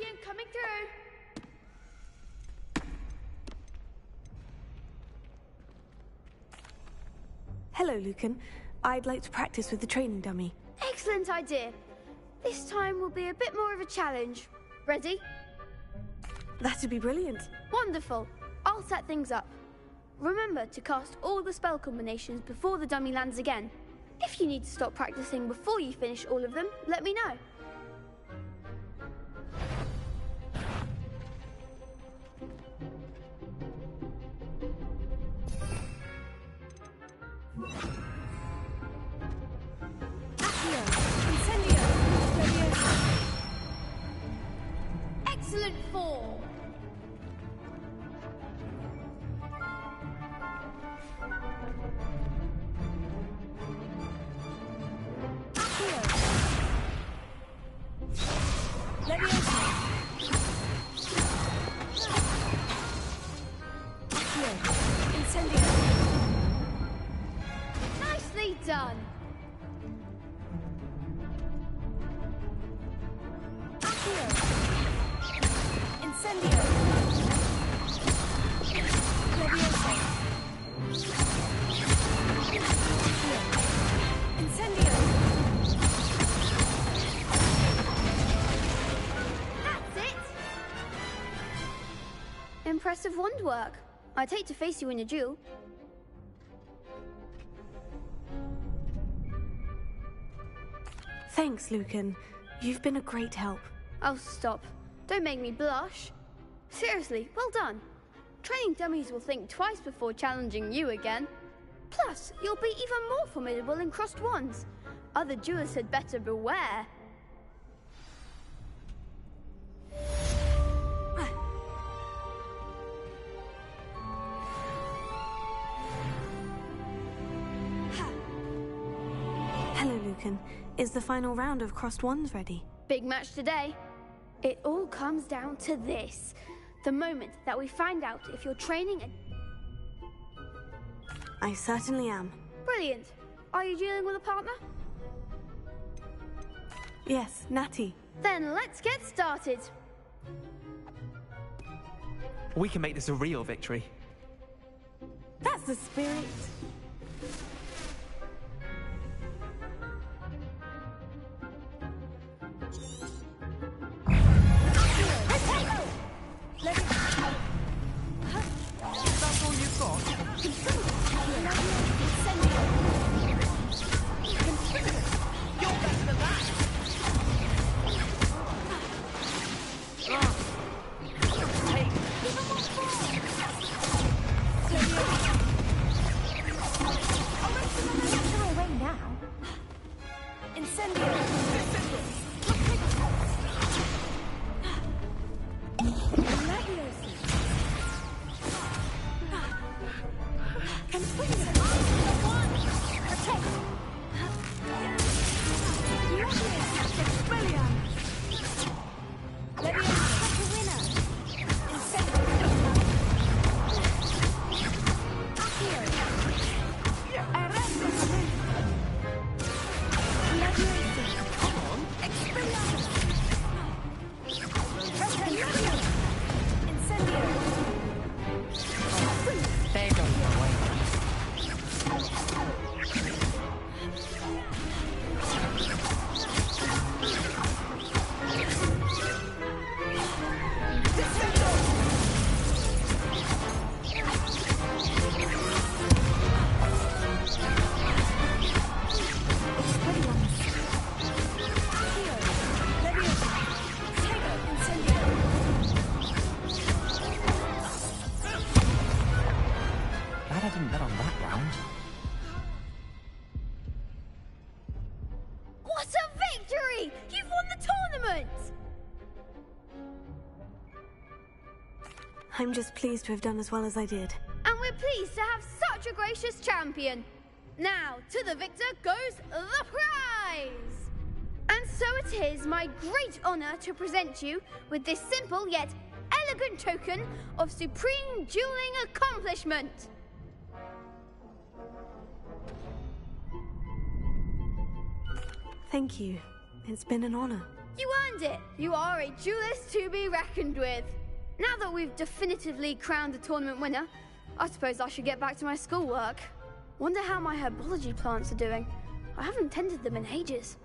Rebellion coming through. Hello, Lucan. I'd like to practice with the training dummy. Excellent idea. This time will be a bit more of a challenge. Ready? That'd be brilliant. Wonderful. I'll set things up. Remember to cast all the spell combinations before the dummy lands again. If you need to stop practicing before you finish all of them, let me know. Excellent form. Nicely done. Impressive wand work. I'd hate to face you in a duel. Thanks, Lucan. You've been a great help. Oh, stop. Don't make me blush. Seriously, well done. Training dummies will think twice before challenging you again. Plus, you'll be even more formidable in crossed wands. Other duelists had better beware. Hello, Lucan. Is the final round of crossed wands ready? Big match today. It all comes down to this. The moment that we find out if you're training I certainly am. Brilliant. Are you dealing with a partner? Yes, Natty. Then let's get started. We can make this a real victory. That's the spirit. That's all you've got? You're better than that! Away now. Incendio! Glad I didn't bet on that round. What a victory! You've won the tournament! I'm just pleased to have done as well as I did. And we're pleased to have such a gracious champion. Now, to the victor goes the prize! And so it is my great honor to present you with this simple yet elegant token of supreme dueling accomplishment. Thank you. It's been an honor. You earned it! You are a duelist to be reckoned with. Now that we've definitively crowned the tournament winner, I suppose I should get back to my schoolwork. Wonder how my herbology plants are doing. I haven't tended them in ages.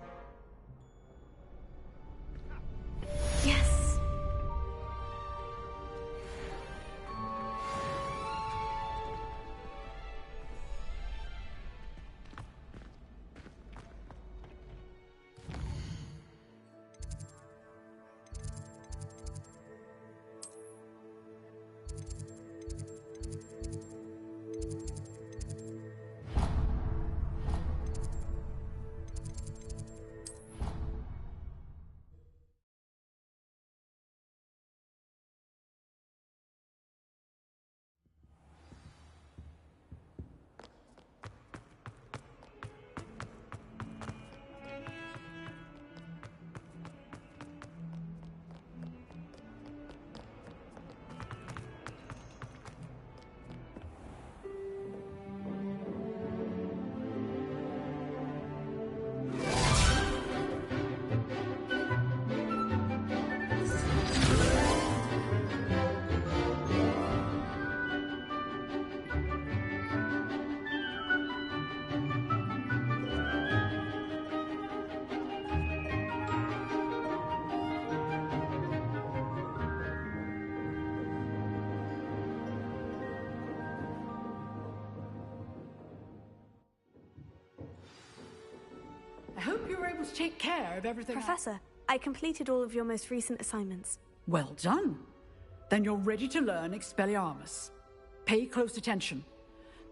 Yes. I hope you were able to take care of everything. Professor, I completed all of your most recent assignments. Well done. Then you're ready to learn Expelliarmus. Pay close attention.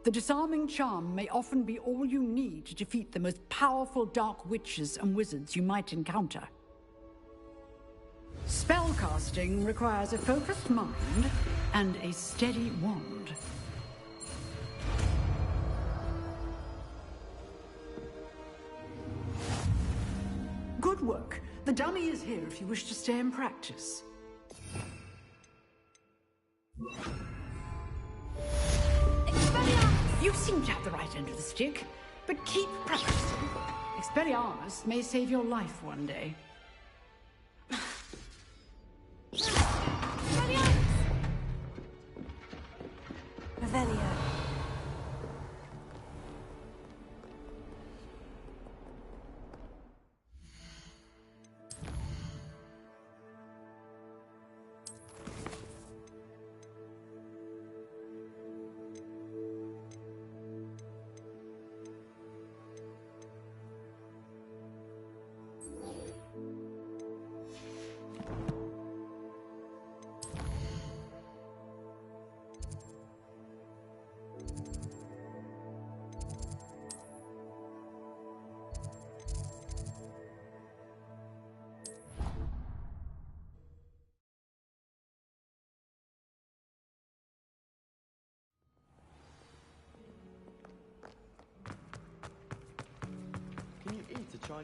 The disarming charm may often be all you need to defeat the most powerful dark witches and wizards you might encounter. Spellcasting requires a focused mind and a steady wand. Good work. The dummy is here if you wish to stay and practice. You seem to have the right end of the stick, but keep practicing. Expelliarmus may save your life one day. Revelio.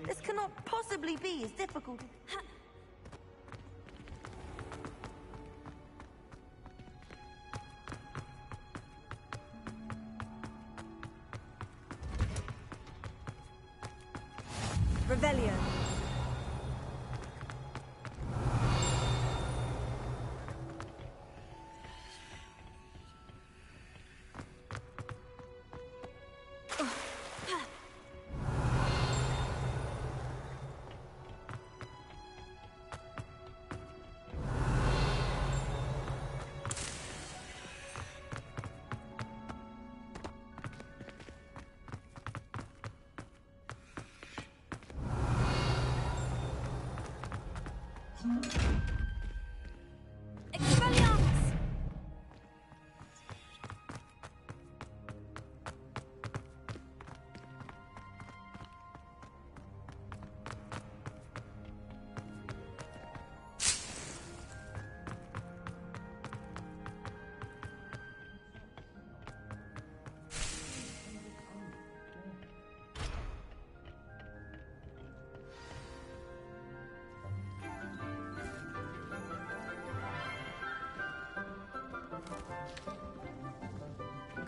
This cannot possibly be as difficult. Revelio.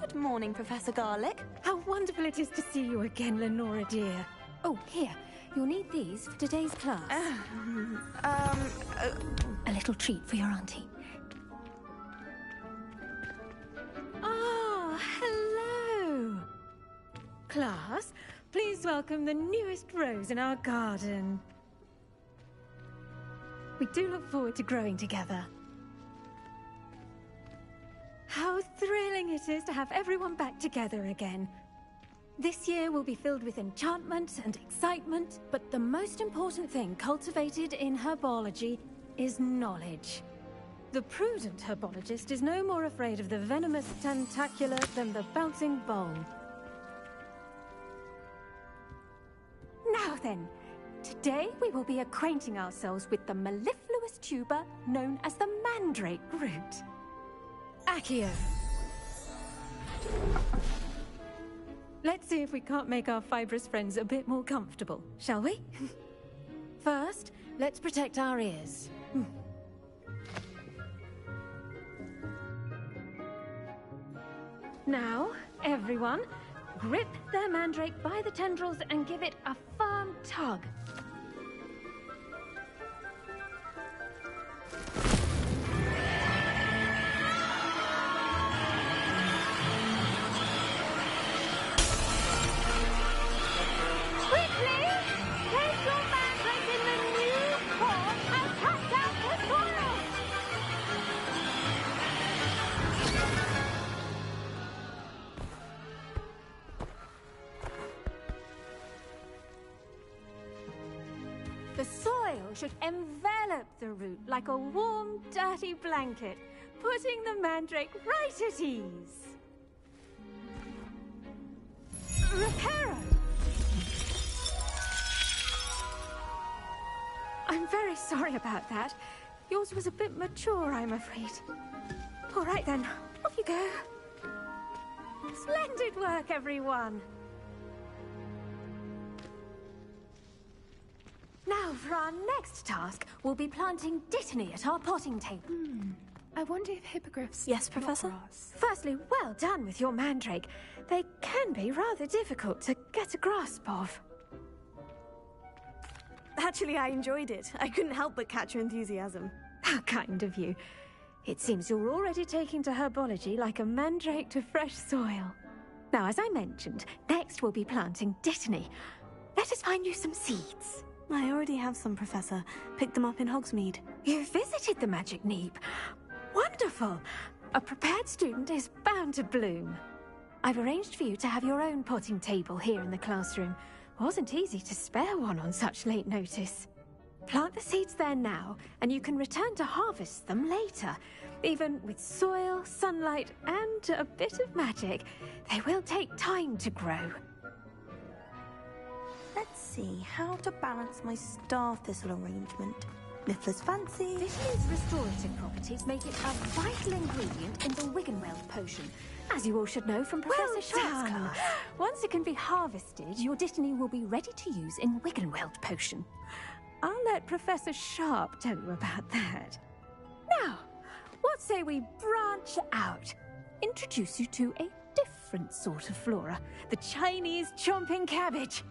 Good morning, Professor Garlick. How wonderful it is to see you again, Lenora dear. Oh, here. You'll need these for today's class. A little treat for your auntie. Oh, hello! Class, please welcome the newest rose in our garden. We do look forward to growing together. How thrilling it is to have everyone back together again. This year will be filled with enchantment and excitement, but the most important thing cultivated in herbology is knowledge. The prudent herbologist is no more afraid of the venomous tentacula than the bouncing bulb. Now then, today we will be acquainting ourselves with the mellifluous tuber known as the mandrake root. Accio. Let's see if we can't make our fibrous friends a bit more comfortable, shall we? First, let's protect our ears. Now, everyone, grip their mandrake by the tendrils and give it a firm tug. The soil should envelop the root like a warm, dirty blanket, putting the mandrake right at ease. Reparo! I'm very sorry about that. Yours was a bit mature, I'm afraid. All right then, off you go. Splendid work, everyone. Now, for our next task, we'll be planting dittany at our potting table. I wonder if hippogriffs... Yes, Professor? Firstly, well done with your mandrake. They can be rather difficult to get a grasp of. Actually, I enjoyed it. I couldn't help but catch your enthusiasm. How kind of you. It seems you're already taking to herbology like a mandrake to fresh soil. Now, as I mentioned, next we'll be planting dittany. Let us find you some seeds. I already have some, Professor. Picked them up in Hogsmeade. You visited the Magic Neep. Wonderful! A prepared student is bound to bloom. I've arranged for you to have your own potting table here in the classroom. Wasn't easy to spare one on such late notice. Plant the seeds there now, and you can return to harvest them later. Even with soil, sunlight, and a bit of magic, they will take time to grow. Let's see how to balance my star thistle arrangement. Niffler's fancy. Dittany's restorative properties make it a vital ingredient in the Wiggenweld potion, as you all should know from Professor Sharp's class. Once it can be harvested, your dittany will be ready to use in Wiggenweld potion. I'll let Professor Sharp tell you about that. Now, what say we branch out? Introduce you to a different sort of flora, the Chinese chomping cabbage.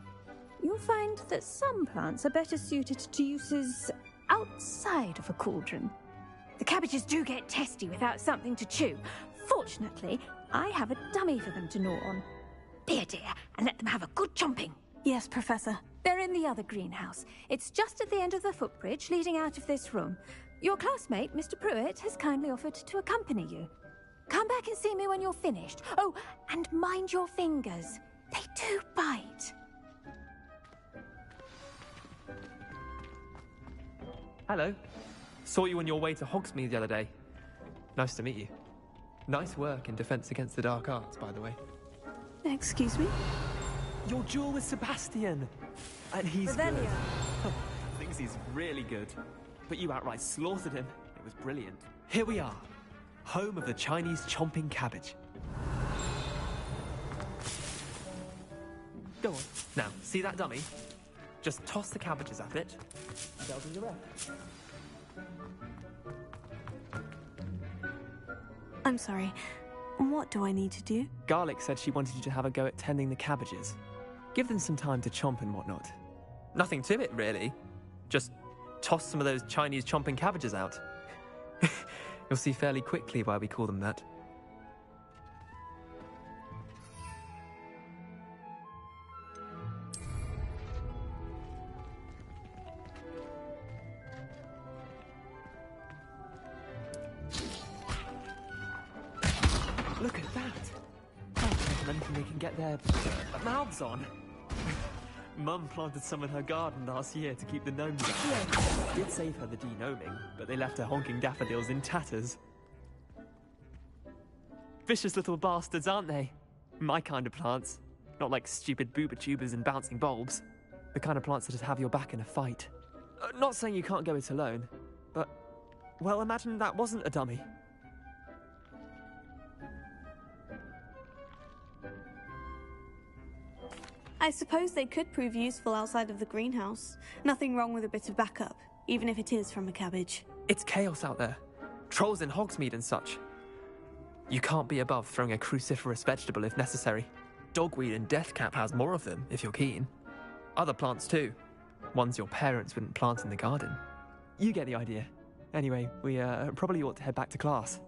You'll find that some plants are better suited to uses outside of a cauldron. The cabbages do get testy without something to chew. Fortunately, I have a dummy for them to gnaw on. Be a dear and let them have a good chomping. Yes, Professor. They're in the other greenhouse. It's just at the end of the footbridge leading out of this room. Your classmate, Mr. Pruitt, has kindly offered to accompany you. Come back and see me when you're finished. Oh, and mind your fingers. They do bite. Hello. Saw you on your way to Hogsmeade the other day. Nice to meet you. Nice work in Defense Against the Dark Arts, by the way. Excuse me? Your duel with Sebastian. And he's Revelio. good. Thinks he's really good. But you outright slaughtered him. It was brilliant. Here we are. Home of the Chinese chomping cabbage. Go on. Now, see that dummy? Just toss the cabbages at it. They'll do the rest. I'm sorry. What do I need to do? Garlic said she wanted you to have a go at tending the cabbages. Give them some time to chomp and whatnot. Nothing to it, really. Just toss some of those Chinese chomping cabbages out. You'll see fairly quickly why we call them that. Look at that! Oh, anything they can get their mouths on. Mum planted some in her garden last year to keep the gnomes out. Did save her the de-gnoming, but they left her honking daffodils in tatters. Vicious little bastards, aren't they? My kind of plants. Not like stupid booba tubers and bouncing bulbs. The kind of plants that just have your back in a fight. Not saying you can't go it alone, but... well, imagine that wasn't a dummy. I suppose they could prove useful outside of the greenhouse. Nothing wrong with a bit of backup, even if it is from a cabbage. It's chaos out there. Trolls in Hogsmeade and such. You can't be above throwing a cruciferous vegetable if necessary. Dogweed and deathcap has more of them, if you're keen. Other plants too. Ones your parents wouldn't plant in the garden. You get the idea. Anyway, we probably ought to head back to class.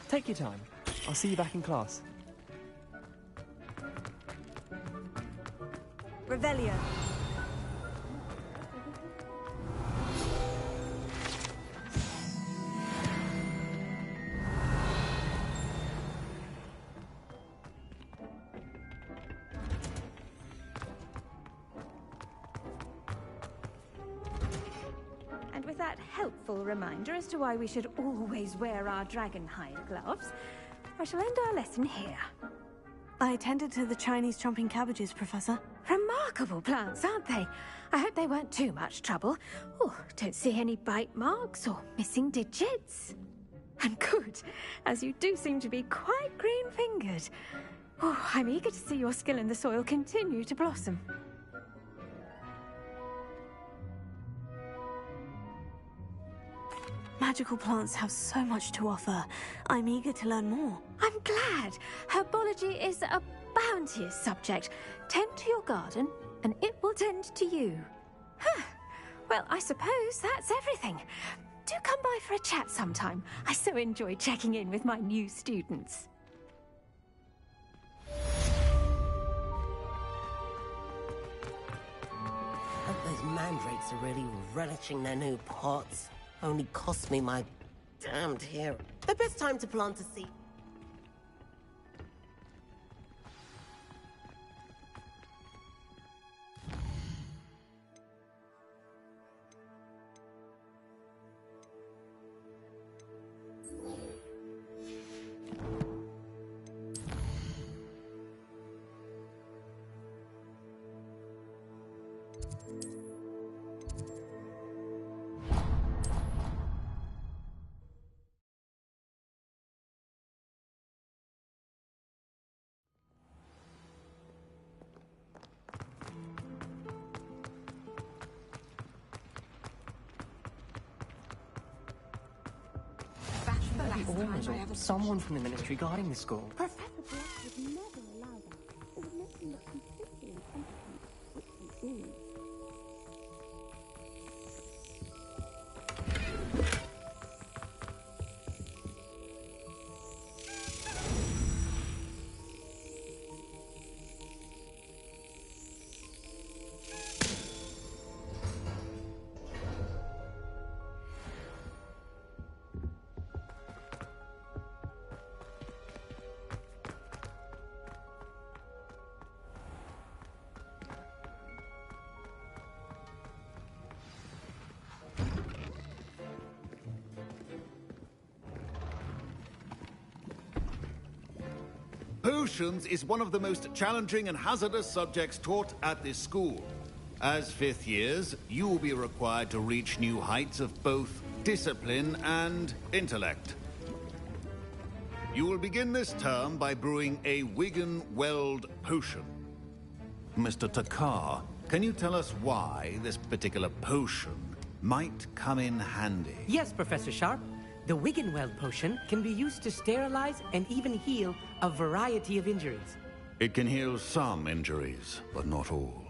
Take your time. I'll see you back in class. Revelio. And with that helpful reminder as to why we should always wear our dragon hide gloves, I shall end our lesson here. I attended to the Chinese chomping cabbages, Professor. Remarkable plants, aren't they? I hope they weren't too much trouble. Oh, don't see any bite marks or missing digits. And good, as you do seem to be quite green-fingered. Oh, I'm eager to see your skill in the soil continue to blossom. Magical plants have so much to offer. I'm eager to learn more. I'm glad. Herbology is a bounteous subject. Tend to your garden, and it will tend to you. Huh. Well, I suppose that's everything. Do come by for a chat sometime. I so enjoy checking in with my new students. Hope those mandrakes are really relishing their new pots. Only cost me my damned hair. The best time to plant a seed. Someone from the ministry guarding the school. Professor Black would never allow that. It would make him look completely incompetent, which he is. Potions is one of the most challenging and hazardous subjects taught at this school. As fifth years, you will be required to reach new heights of both discipline and intellect. You will begin this term by brewing a Wigan-Weld potion. Mr. Takar, can you tell us why this particular potion might come in handy? Yes, Professor Sharp. The Wigan-Weld potion can be used to sterilize and even heal a variety of injuries. It can heal some injuries, but not all.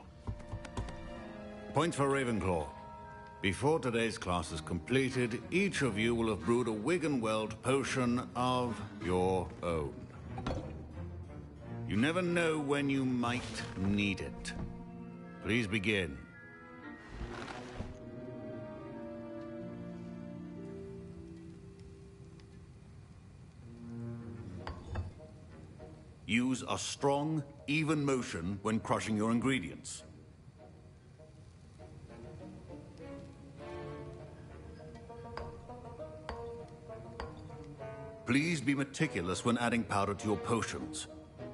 Points for Ravenclaw. Before today's class is completed, each of you will have brewed a Wiggenweld potion of your own. You never know when you might need it. Please begin. Use a strong, even motion when crushing your ingredients. Please be meticulous when adding powder to your potions.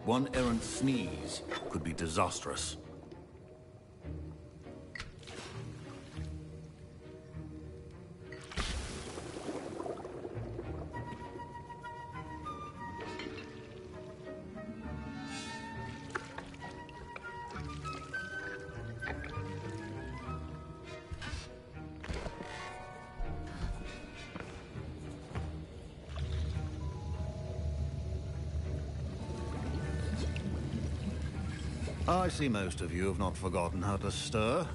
One errant sneeze could be disastrous. I see most of you have not forgotten how to stir.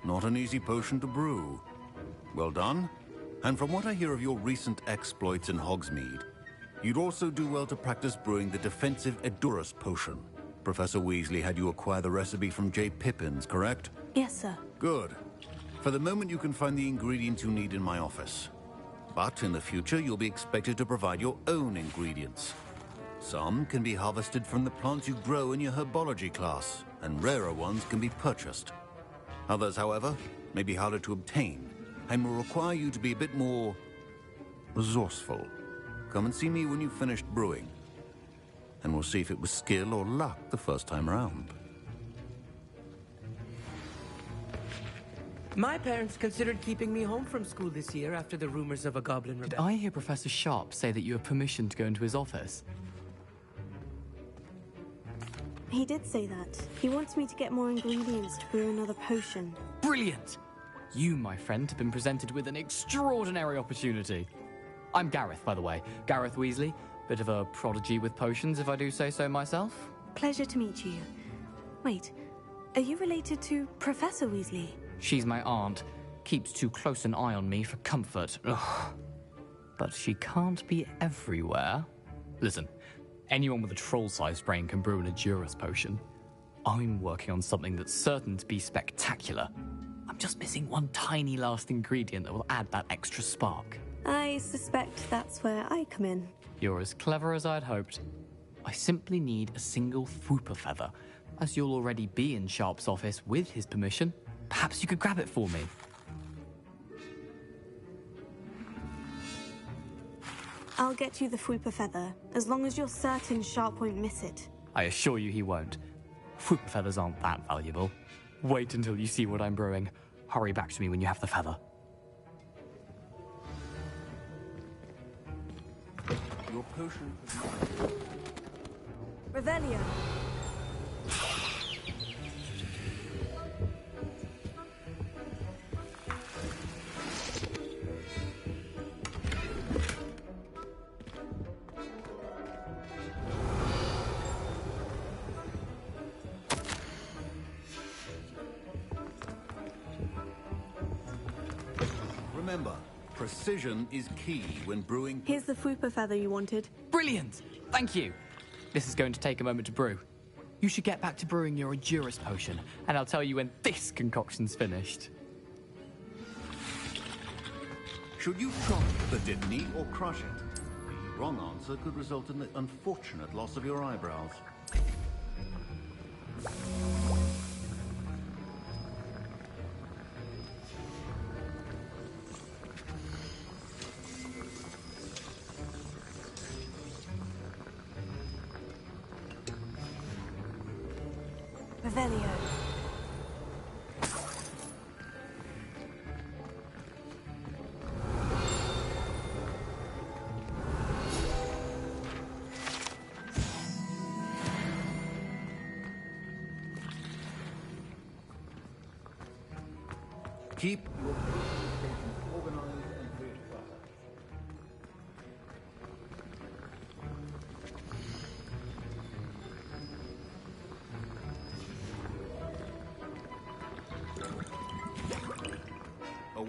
Not an easy potion to brew. Well done. And from what I hear of your recent exploits in Hogsmeade, you'd also do well to practice brewing the defensive Edurus potion. Professor Weasley had you acquire the recipe from J. Pippin's, correct? Yes, sir. Good. For the moment, you can find the ingredients you need in my office. But in the future, you'll be expected to provide your own ingredients. Some can be harvested from the plants you grow in your herbology class, and rarer ones can be purchased. Others, however, may be harder to obtain, and will require you to be a bit more resourceful. Come and see me when you've finished brewing, and we'll see if it was skill or luck the first time around. My parents considered keeping me home from school this year after the rumors of a goblin Did rebellion. I hear Professor Sharp say that you have permission to go into his office? He did say that. He wants me to get more ingredients to brew another potion. Brilliant! You, my friend, have been presented with an extraordinary opportunity. I'm Gareth, by the way. Gareth Weasley. Bit of a prodigy with potions, if I do say so myself. Pleasure to meet you. Wait, are you related to Professor Weasley? She's my aunt. Keeps too close an eye on me for comfort. Ugh. But she can't be everywhere. Listen, anyone with a troll-sized brain can brew an Edurus potion. I'm working on something that's certain to be spectacular. I'm just missing one tiny last ingredient that will add that extra spark. I suspect that's where I come in. You're as clever as I'd hoped. I simply need a single Fwooper feather. As you'll already be in Sharp's office with his permission, perhaps you could grab it for me. I'll get you the Fwooper feather, as long as you're certain Sharp won't miss it. I assure you he won't. Fwooper feathers aren't that valuable. Wait until you see what I'm brewing. Hurry back to me when you have the feather. Your potion... Revelio. Remember, precision is key when brewing... Here's the Fwooper feather you wanted. Brilliant! Thank you! This is going to take a moment to brew. You should get back to brewing your Edurus potion, and I'll tell you when this concoction's finished. Should you chop the Dittany or crush it? The wrong answer could result in the unfortunate loss of your eyebrows. Revelio. Keep your organized and create clutter.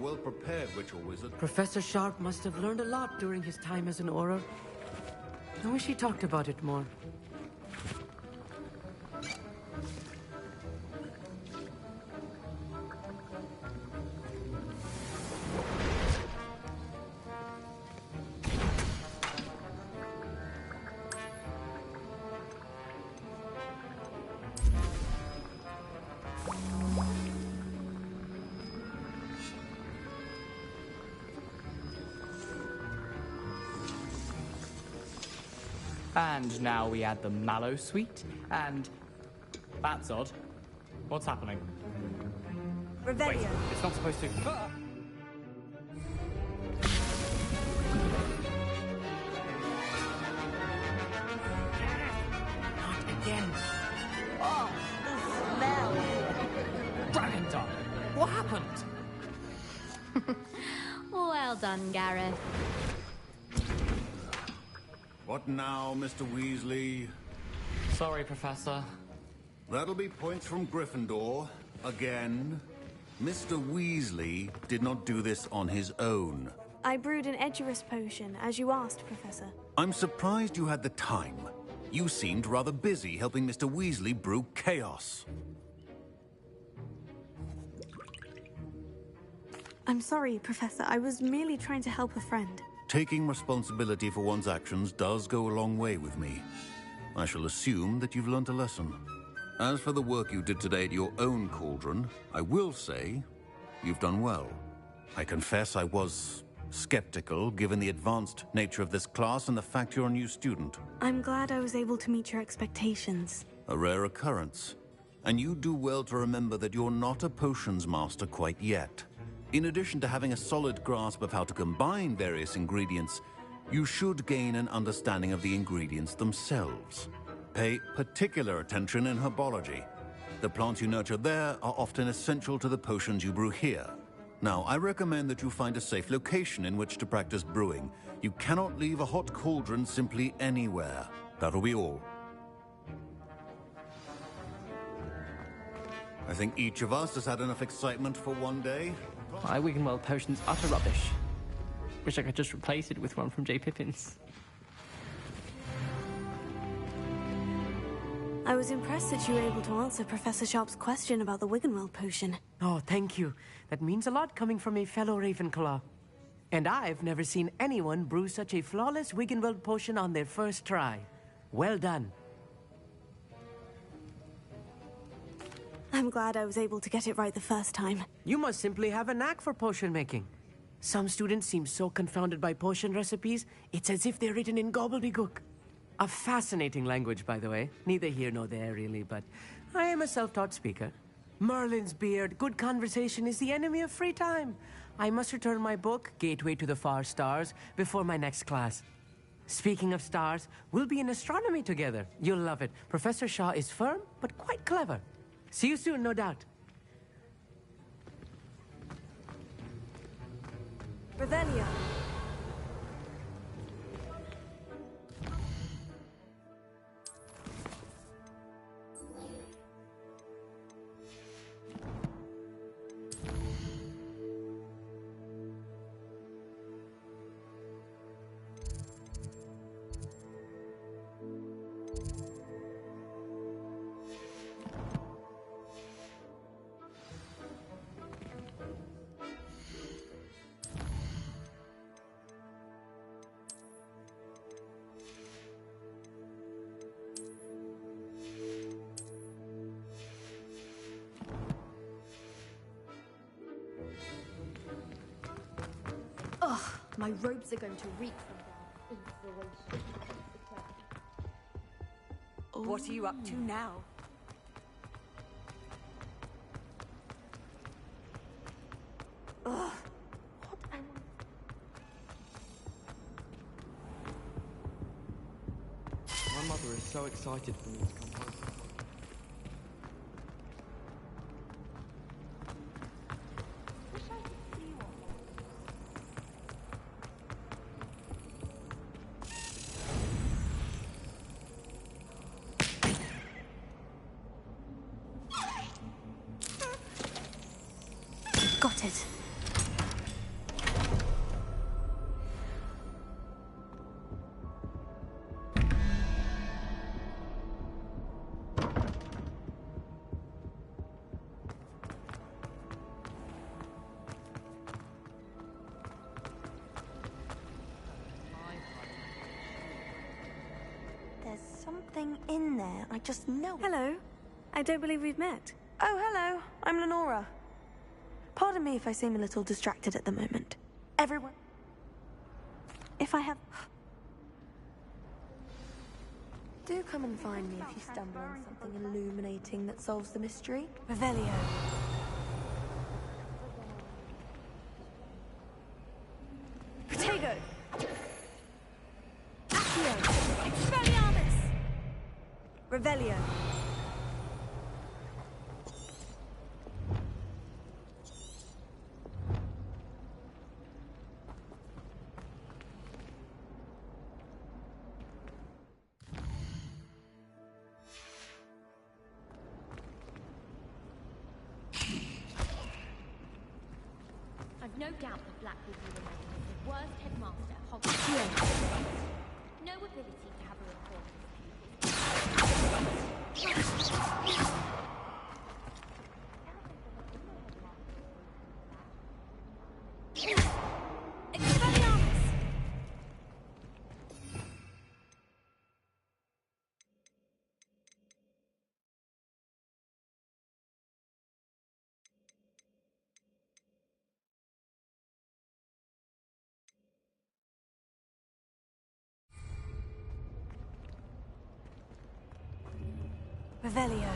well-prepared ritual wizard. Professor Sharp must have learned a lot during his time as an Auror. I wish he talked about it more. And now we add the mallow sweet, and... That's odd. What's happening? Revelio. Wait, it's not supposed to... Not again. Oh, the smell! Dragon Tongue! What happened? Well done, Gareth. What now, Mr. Weasley? Sorry, Professor. That'll be points from Gryffindor. Again. Mr. Weasley did not do this on his own. I brewed an Edurus potion, as you asked, Professor. I'm surprised you had the time. You seemed rather busy helping Mr. Weasley brew chaos. I'm sorry, Professor. I was merely trying to help a friend. Taking responsibility for one's actions does go a long way with me. I shall assume that you've learnt a lesson. As for the work you did today at your own cauldron, I will say you've done well. I confess I was skeptical, given the advanced nature of this class and the fact you're a new student. I'm glad I was able to meet your expectations. A rare occurrence. And you do well to remember that you're not a potions master quite yet. In addition to having a solid grasp of how to combine various ingredients, you should gain an understanding of the ingredients themselves. Pay particular attention in herbology. The plants you nurture there are often essential to the potions you brew here. Now, I recommend that you find a safe location in which to practice brewing. You cannot leave a hot cauldron simply anywhere. That'll be all. I think each of us has had enough excitement for one day. My Wiggenweld potion's utter rubbish. Wish I could just replace it with one from J. Pippin's. I was impressed that you were able to answer Professor Sharp's question about the Wiggenweld potion. Oh, thank you. That means a lot coming from a fellow Ravenclaw. And I've never seen anyone brew such a flawless Wiggenweld potion on their first try. Well done. I'm glad I was able to get it right the first time. You must simply have a knack for potion making. Some students seem so confounded by potion recipes, it's as if they're written in gobbledygook. A fascinating language, by the way. Neither here nor there, really, but I am a self-taught speaker. Merlin's beard, good conversation is the enemy of free time. I must return my book, Gateway to the Far Stars, before my next class. Speaking of stars, we'll be in astronomy together. You'll love it. Professor Shaw is firm, but quite clever. See you soon, no doubt. Revelio. Ugh, my robes are going to reek from their inspiration. What are you up to now? Ugh. My mother is so excited for me to come home. Got it. something in there. I just know it. Hello. I don't believe we've met. Oh, hello. I'm Lenora. Pardon me if I seem a little distracted at the moment. Everyone... If I have... Do come and find me if you stumble on something illuminating that solves the mystery. Revelio. Protego. Accio. Expelliarmus. Revelio. I've no doubt that Black will be remembered as the worst headmaster at Hogwarts. No ability to have a report Revelio.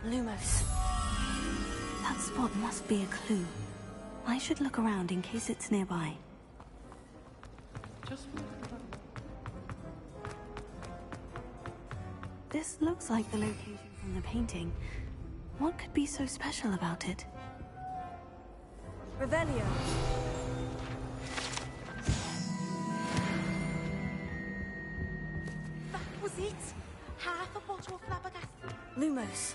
Lumos. That spot must be a clue. I should look around in case it's nearby. This looks like the location from the painting. What could be so special about it? Revelio. That was it. Half a bottle of flabbergasted. Lumos.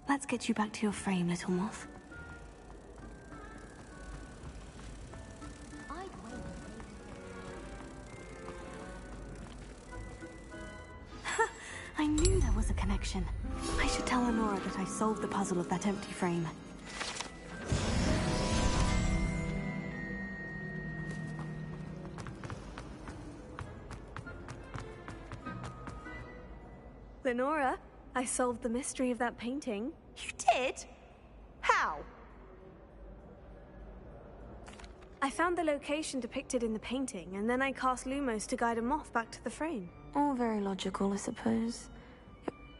Let's get you back to your frame, little moth. I knew there was a connection. I should tell Lenora that I solved the puzzle of that empty frame. Lenora, I solved the mystery of that painting. You did? How? I found the location depicted in the painting, and then I cast Lumos to guide a moth back to the frame. All very logical, I suppose.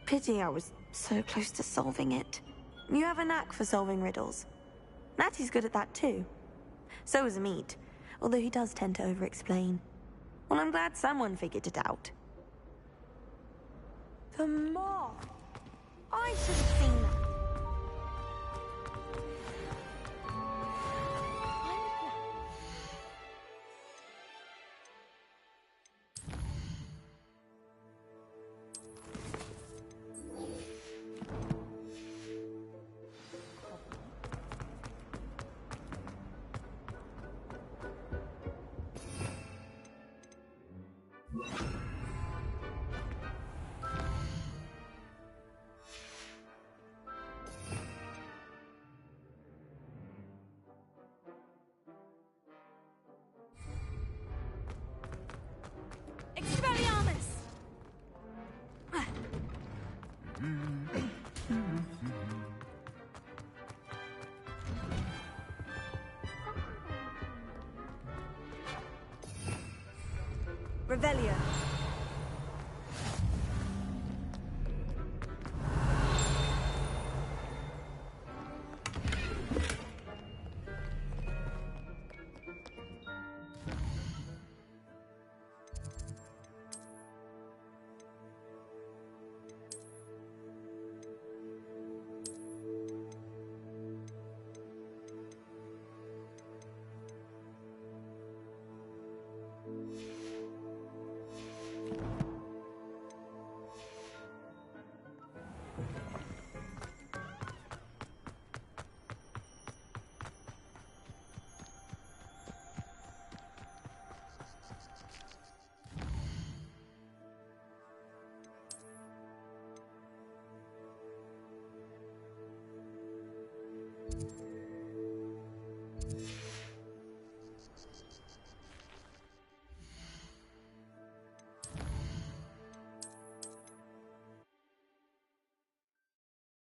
Pity I was so close to solving it. You have a knack for solving riddles. Natty's good at that too. So is Amit, although he does tend to over-explain. Well, I'm glad someone figured it out. The moth! I should have seen that. Revelio.